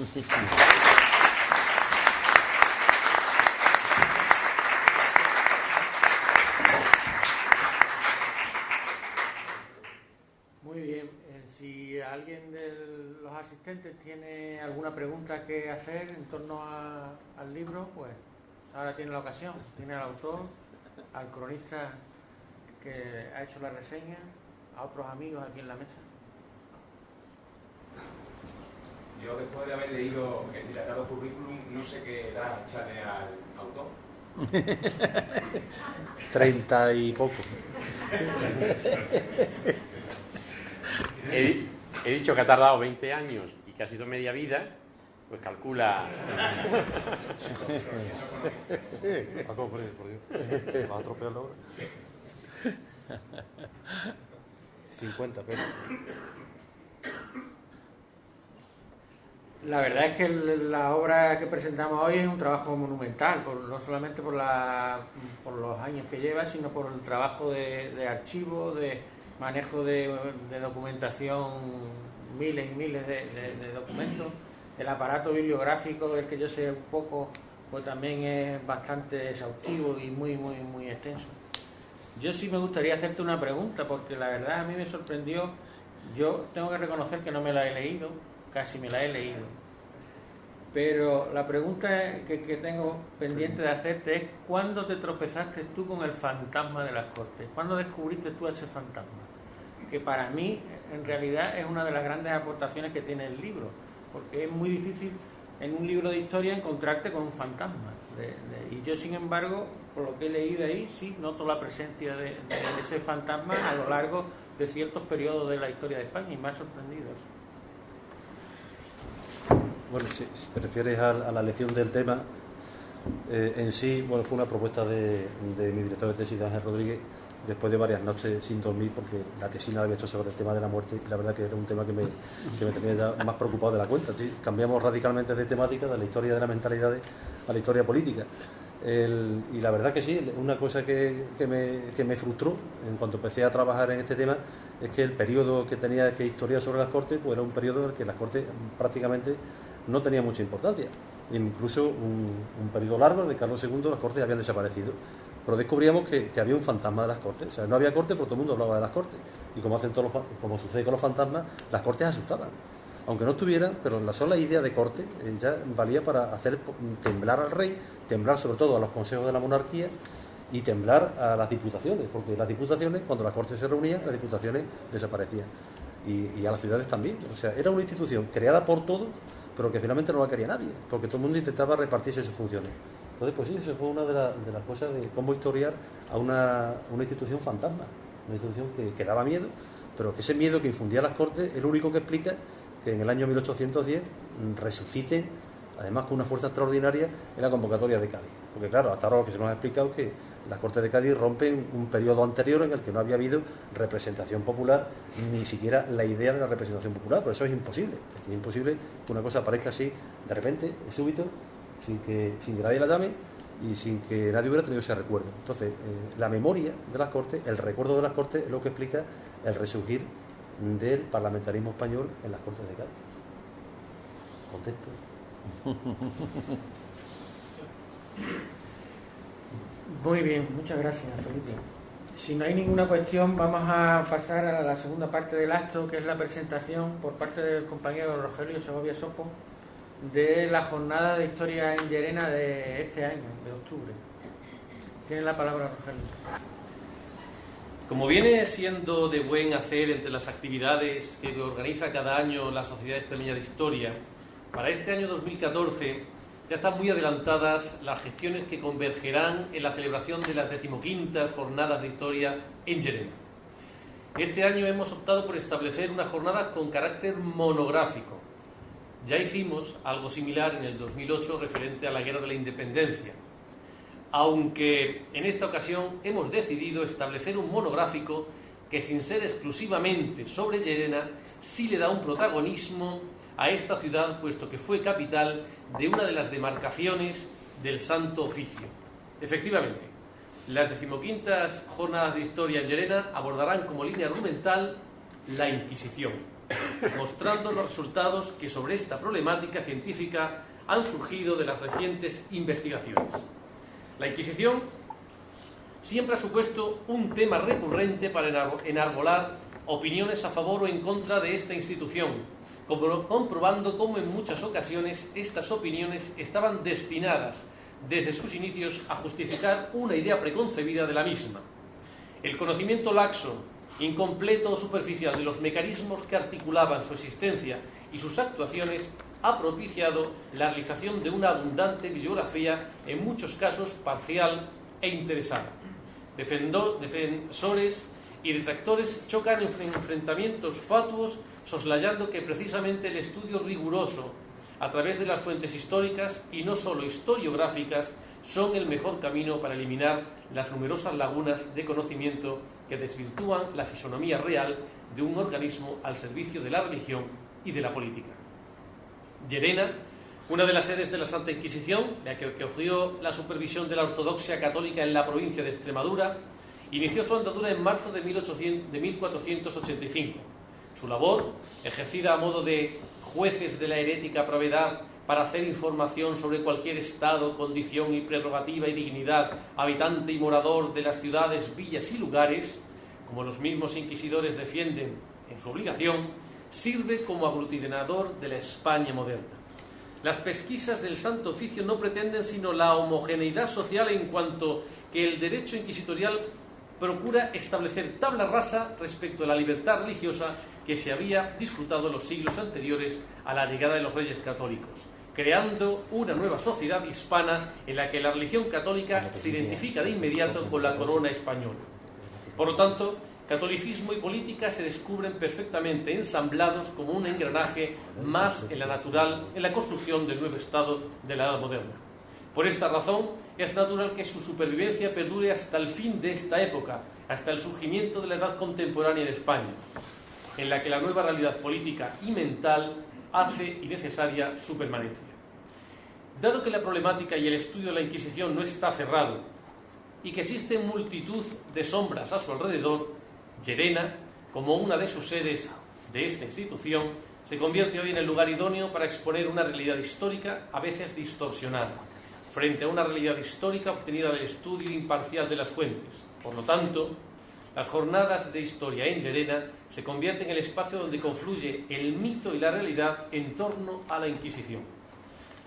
Muy bien, si alguien de los asistentes tiene alguna pregunta que hacer en torno al libro, pues ahora tiene la ocasión. Tiene al autor, al cronista que ha hecho la reseña, a otros amigos aquí en la mesa. Yo, después de haber leído el dilatado currículum, no sé qué edad echarle al autor. 30 y poco. He dicho que ha tardado 20 años y que ha sido media vida, pues calcula. Por Dios. ¿Vas a atropellar la hora? 50, pero. La verdad es que la obra que presentamos hoy es un trabajo monumental, no solamente por los años que lleva, sino por el trabajo de archivo, de manejo de documentación, miles y miles de documentos. El aparato bibliográfico, del que yo sé un poco, pues también es bastante exhaustivo y muy extenso. Yo sí me gustaría hacerte una pregunta, porque la verdad a mí me sorprendió. Yo tengo que reconocer que no me la he leído, casi me la he leído. Pero la pregunta que tengo pendiente de hacerte es: ¿cuándo te tropezaste tú con el fantasma de las Cortes? ¿Cuándo descubriste tú a ese fantasma? Que para mí, en realidad, es una de las grandes aportaciones que tiene el libro, porque es muy difícil en un libro de historia encontrarte con un fantasma. Y yo, sin embargo, por lo que he leído ahí, sí noto la presencia de ese fantasma a lo largo de ciertos periodos de la historia de España, y me ha sorprendido eso. Bueno, si te refieres a la elección del tema, en sí, bueno, fue una propuesta de mi director de tesis, de Ángel Rodríguez, después de varias noches sin dormir, porque la tesina la había hecho sobre el tema de la muerte, y la verdad que era un tema que me tenía ya más preocupado de la cuenta. ¿Sí? Cambiamos radicalmente de temática, de la historia de las mentalidades a la historia política. Y la verdad que sí, una cosa que me frustró en cuanto empecé a trabajar en este tema es que el periodo que tenía que historiar sobre las Cortes, pues era un periodo en el que las Cortes prácticamente no tenían mucha importancia. Incluso un periodo largo de Carlos II, las Cortes habían desaparecido. Pero descubríamos que había un fantasma de las Cortes. O sea, no había Cortes, pero todo el mundo hablaba de las Cortes. Y como sucede con los fantasmas, las Cortes asustaban. Aunque no estuvieran, pero la sola idea de corte ya valía para hacer temblar al rey, temblar sobre todo a los consejos de la monarquía y temblar a las diputaciones, porque las diputaciones, cuando las Cortes se reunían, las diputaciones desaparecían. Y a las ciudades también. O sea, era una institución creada por todos, pero que finalmente no la quería nadie, porque todo el mundo intentaba repartirse sus funciones. Entonces, pues sí, eso fue una de las cosas de cómo historiar a una institución fantasma, una institución que daba miedo, pero que ese miedo que infundía las Cortes es lo único que explica que en el año 1810 resuciten, además con una fuerza extraordinaria, en la convocatoria de Cádiz. Porque claro, hasta ahora lo que se nos ha explicado es que las Cortes de Cádiz rompen un periodo anterior en el que no había habido representación popular, ni siquiera la idea de la representación popular, pero eso es imposible. Es imposible que una cosa aparezca así de repente, súbito, sin que nadie la llame y sin que nadie hubiera tenido ese recuerdo. Entonces, la memoria de las Cortes, el recuerdo de las Cortes es lo que explica el resurgir del parlamentarismo español en las Cortes de Cádiz. Contesto. Muy bien, muchas gracias, Felipe. Si no hay ninguna cuestión, vamos a pasar a la segunda parte del acto, que es la presentación por parte del compañero Rogelio Segovia Sopo de la jornada de historia en Llerena de este año, de octubre. Tiene la palabra, Rogelio. Como viene siendo de buen hacer entre las actividades que organiza cada año la Sociedad Extremeña de Historia, para este año 2014 ya están muy adelantadas las gestiones que convergerán en la celebración de las 15ª Jornadas de Historia en Llerena. Este año hemos optado por establecer unas jornadas con carácter monográfico. Ya hicimos algo similar en el 2008 referente a la Guerra de la Independencia, aunque en esta ocasión hemos decidido establecer un monográfico que, sin ser exclusivamente sobre Llerena, sí le da un protagonismo a esta ciudad, puesto que fue capital de una de las demarcaciones del Santo Oficio. Efectivamente, las 15ª Jornadas de Historia en Llerena abordarán como línea argumental la Inquisición, mostrando los resultados que sobre esta problemática científica han surgido de las recientes investigaciones. La Inquisición siempre ha supuesto un tema recurrente para enarbolar opiniones a favor o en contra de esta institución, comprobando cómo en muchas ocasiones estas opiniones estaban destinadas desde sus inicios a justificar una idea preconcebida de la misma. El conocimiento laxo, incompleto o superficial de los mecanismos que articulaban su existencia y sus actuaciones ha propiciado la realización de una abundante bibliografía, en muchos casos parcial e interesada. Defensores y detractores chocan en enfrentamientos fatuos, soslayando que precisamente el estudio riguroso a través de las fuentes históricas y no solo historiográficas son el mejor camino para eliminar las numerosas lagunas de conocimiento que desvirtúan la fisonomía real de un organismo al servicio de la religión y de la política. Llerena, una de las sedes de la Santa Inquisición, la que cogió la supervisión de la ortodoxia católica en la provincia de Extremadura, inició su andadura en marzo de 1485. Su labor, ejercida a modo de jueces de la herética pravedad para hacer información sobre cualquier estado, condición y prerrogativa y dignidad, habitante y morador de las ciudades, villas y lugares, como los mismos inquisidores defienden en su obligación, sirve como aglutinador de la España moderna. Las pesquisas del Santo Oficio no pretenden sino la homogeneidad social en cuanto que el derecho inquisitorial procura establecer tabla rasa respecto a la libertad religiosa que se había disfrutado en los siglos anteriores a la llegada de los Reyes Católicos, creando una nueva sociedad hispana en la que la religión católica se identifica de inmediato con la corona española. Por lo tanto, catolicismo y política se descubren perfectamente ensamblados como un engranaje más en la construcción del nuevo Estado de la Edad Moderna. Por esta razón, es natural que su supervivencia perdure hasta el fin de esta época, hasta el surgimiento de la Edad Contemporánea en España, en la que la nueva realidad política y mental hace innecesaria su permanencia. Dado que la problemática y el estudio de la Inquisición no está cerrado y que existen multitud de sombras a su alrededor, Llerena, como una de sus sedes de esta institución, se convierte hoy en el lugar idóneo para exponer una realidad histórica a veces distorsionada, frente a una realidad histórica obtenida del estudio imparcial de las fuentes. Por lo tanto, las jornadas de historia en Llerena se convierten en el espacio donde confluye el mito y la realidad en torno a la Inquisición.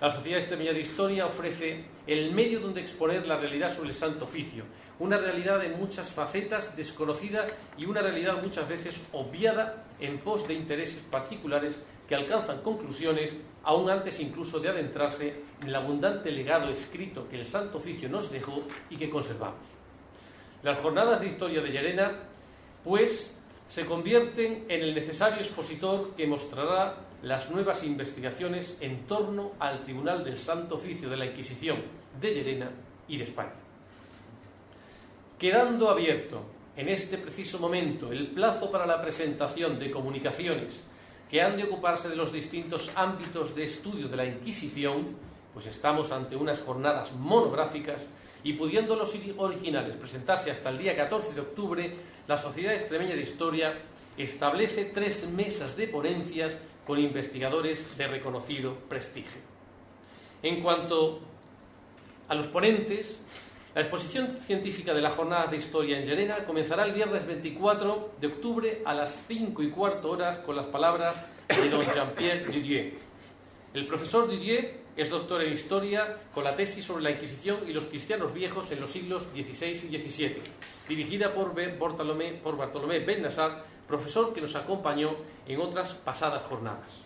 La Sociedad Extremeña de Historia ofrece el medio donde exponer la realidad sobre el Santo Oficio, una realidad de muchas facetas desconocida y una realidad muchas veces obviada en pos de intereses particulares que alcanzan conclusiones aún antes incluso de adentrarse en el abundante legado escrito que el Santo Oficio nos dejó y que conservamos. Las jornadas de historia de Llerena, pues, se convierten en el necesario expositor que mostrará las nuevas investigaciones en torno al Tribunal del Santo Oficio de la Inquisición de Llerena y de España. Quedando abierto en este preciso momento el plazo para la presentación de comunicaciones que han de ocuparse de los distintos ámbitos de estudio de la Inquisición, pues estamos ante unas jornadas monográficas y pudiendo los originales presentarse hasta el día 14 de octubre, la Sociedad Extremeña de Historia establece 3 mesas de ponencias con investigadores de reconocido prestigio. En cuanto a los ponentes, la exposición científica de la Jornada de Historia en Llerena comenzará el viernes 24 de octubre a las 5:15 con las palabras de don Jean-Pierre Didier. El profesor Didier es doctor en Historia con la tesis sobre la Inquisición y los cristianos viejos en los siglos XVI y XVII, dirigida por Bartolomé Ben Nassar, profesor que nos acompañó en otras pasadas jornadas.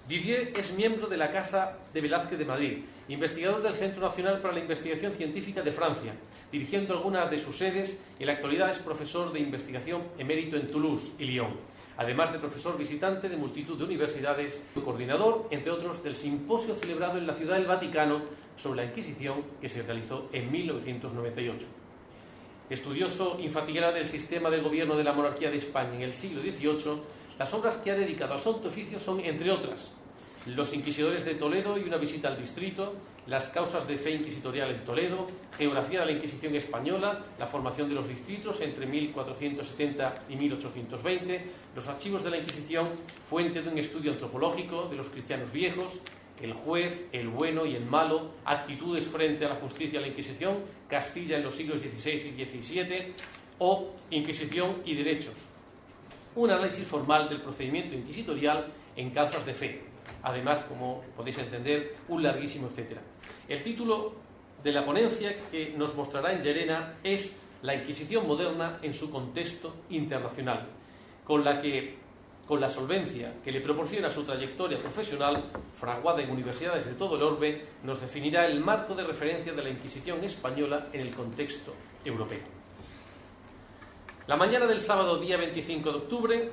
Didier es miembro de la Casa de Velázquez de Madrid, investigador del Centro Nacional para la Investigación Científica de Francia, dirigiendo algunas de sus sedes y en la actualidad es profesor de investigación emérito en Toulouse y Lyon, además de profesor visitante de multitud de universidades, coordinador, entre otros, del simposio celebrado en la Ciudad del Vaticano sobre la Inquisición que se realizó en 1998. Estudioso infatigable del sistema de gobierno de la monarquía de España en el siglo XVIII, las obras que ha dedicado al Santo Oficio son, entre otras, Los Inquisidores de Toledo y una visita al distrito, Las causas de fe inquisitorial en Toledo, Geografía de la Inquisición española, la formación de los distritos entre 1470 y 1820, Los archivos de la Inquisición, fuente de un estudio antropológico de los cristianos viejos, El juez, el bueno y el malo, actitudes frente a la justicia y la Inquisición, Castilla en los siglos XVI y XVII, o Inquisición y derechos, un análisis formal del procedimiento inquisitorial en causas de fe. Además, como podéis entender, un larguísimo etcétera. El título de la ponencia que nos mostrará en Llerena es La Inquisición moderna en su contexto internacional, con la solvencia que le proporciona su trayectoria profesional, fraguada en universidades de todo el orbe, nos definirá el marco de referencia de la Inquisición española en el contexto europeo. La mañana del sábado día 25 de octubre,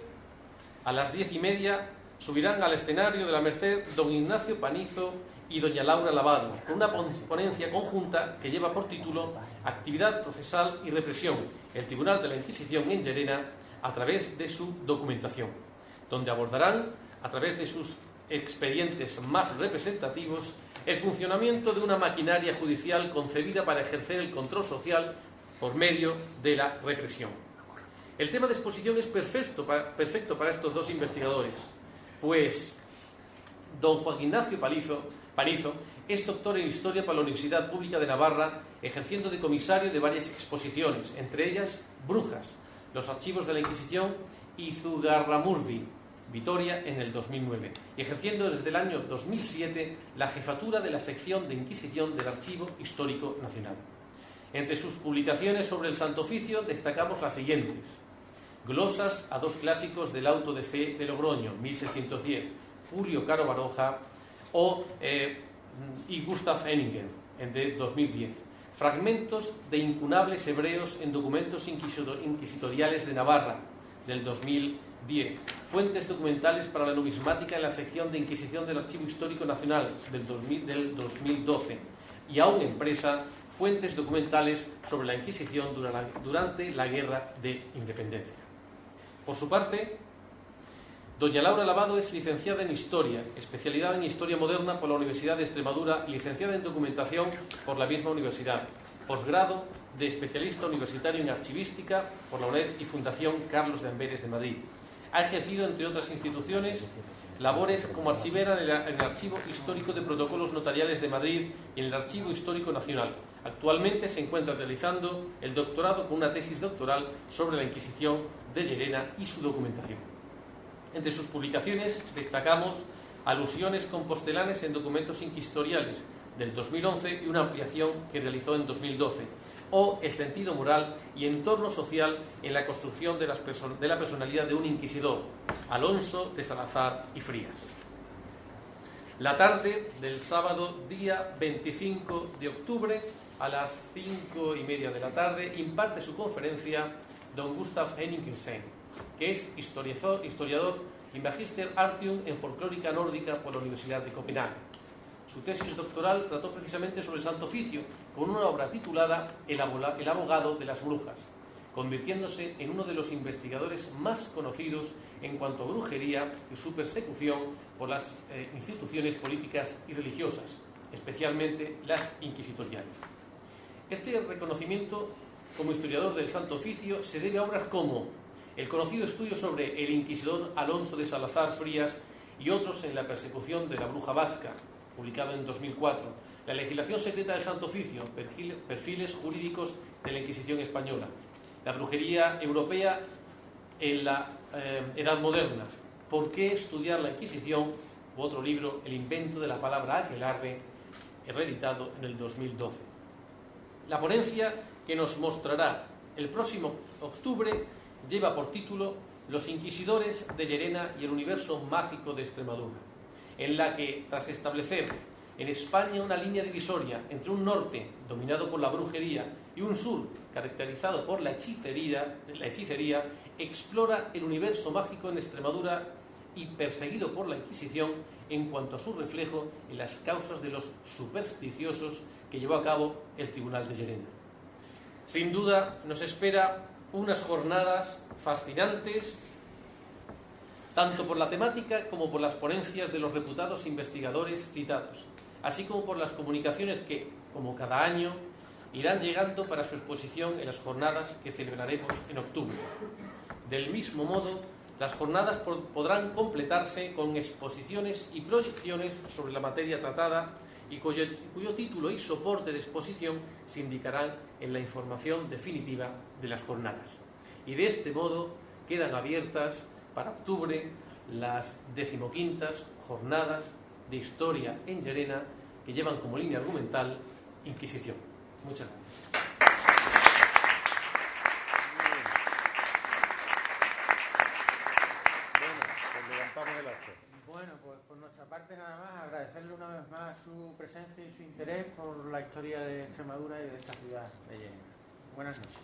a las 10:30, subirán al escenario de la Merced don Ignacio Panizo y doña Laura Lavado, con una ponencia conjunta que lleva por título Actividad procesal y represión, el Tribunal de la Inquisición en Llerena a través de su documentación, donde abordarán, a través de sus expedientes más representativos, el funcionamiento de una maquinaria judicial concebida para ejercer el control social por medio de la represión. El tema de exposición es perfecto para estos dos investigadores, pues don Juan Ignacio Panizo es doctor en Historia por la Universidad Pública de Navarra, ejerciendo de comisario de varias exposiciones, entre ellas Brujas, los archivos de la Inquisición y Zugarramurdi, Vitoria, en el 2009, y ejerciendo desde el año 2007 la jefatura de la sección de Inquisición del Archivo Histórico Nacional. Entre sus publicaciones sobre el Santo Oficio destacamos las siguientes: Glosas a 2 clásicos del auto de fe de Logroño, 1610, Julio Caro Baroja y Gustav Henningen, de 2010. Fragmentos de incunables hebreos en documentos inquisitoriales de Navarra, del 2010. Fuentes documentales para la numismática en la sección de Inquisición del Archivo Histórico Nacional, del 2012. Y aún empresa fuentes documentales sobre la Inquisición durante la Guerra de Independencia. Por su parte, doña Laura Lavado es licenciada en Historia, especialidad en Historia Moderna por la Universidad de Extremadura y licenciada en Documentación por la misma universidad, posgrado de especialista universitario en Archivística por la UNED y Fundación Carlos de Amberes de Madrid. Ha ejercido, entre otras instituciones, labores como archivera en el Archivo Histórico de Protocolos Notariales de Madrid y en el Archivo Histórico Nacional. Actualmente se encuentra realizando el doctorado con una tesis doctoral sobre la Inquisición de Llerena y su documentación. Entre sus publicaciones destacamos Alusiones compostelanes en documentos inquisitoriales del 2011 y una ampliación que realizó en 2012, o El sentido moral y entorno social en la construcción de la personalidad de un inquisidor, Alonso de Salazar y Frías. La tarde del sábado día 25 de octubre a las 5:30 de la tarde imparte su conferencia don Gustav Henningen, que es historiador y Magister Artium en Folclórica Nórdica por la Universidad de Copenhague. Su tesis doctoral trató precisamente sobre el Santo Oficio, con una obra titulada El abogado de las brujas, convirtiéndose en uno de los investigadores más conocidos en cuanto a brujería y su persecución por las instituciones políticas y religiosas, especialmente las inquisitoriales. Este reconocimiento como historiador del Santo Oficio se debe a obras como el conocido estudio sobre el inquisidor Alonso de Salazar Frías y otros en la persecución de la bruja vasca, publicado en 2004, la legislación secreta del Santo Oficio, perfiles jurídicos de la Inquisición española, la brujería europea en la Edad Moderna, ¿por qué estudiar la Inquisición? U otro libro, El invento de la palabra aquelarre, reeditado en el 2012. La ponencia que nos mostrará el próximo octubre lleva por título Los inquisidores de Llerena y el universo mágico de Extremadura, en la que, tras establecer en España una línea divisoria entre un norte dominado por la brujería y un sur caracterizado por la hechicería, explora el universo mágico en Extremadura y perseguido por la Inquisición en cuanto a su reflejo en las causas de los supersticiosos que llevó a cabo el Tribunal de Llerena. Sin duda nos espera unas jornadas fascinantes, tanto por la temática como por las ponencias de los reputados investigadores citados, así como por las comunicaciones que, como cada año, irán llegando para su exposición en las jornadas que celebraremos en octubre. Del mismo modo, las jornadas podrán completarse con exposiciones y proyecciones sobre la materia tratada y cuyo título y soporte de exposición se indicarán en la información definitiva de las jornadas. Y de este modo quedan abiertas para octubre las 15ª jornadas de historia en Llerena, que llevan como línea argumental Inquisición. Muchas gracias. Bueno, pues por nuestra parte nada más agradecerle una vez más su presencia y su interés por la historia de Extremadura y de esta ciudad de Llerena. Buenas noches.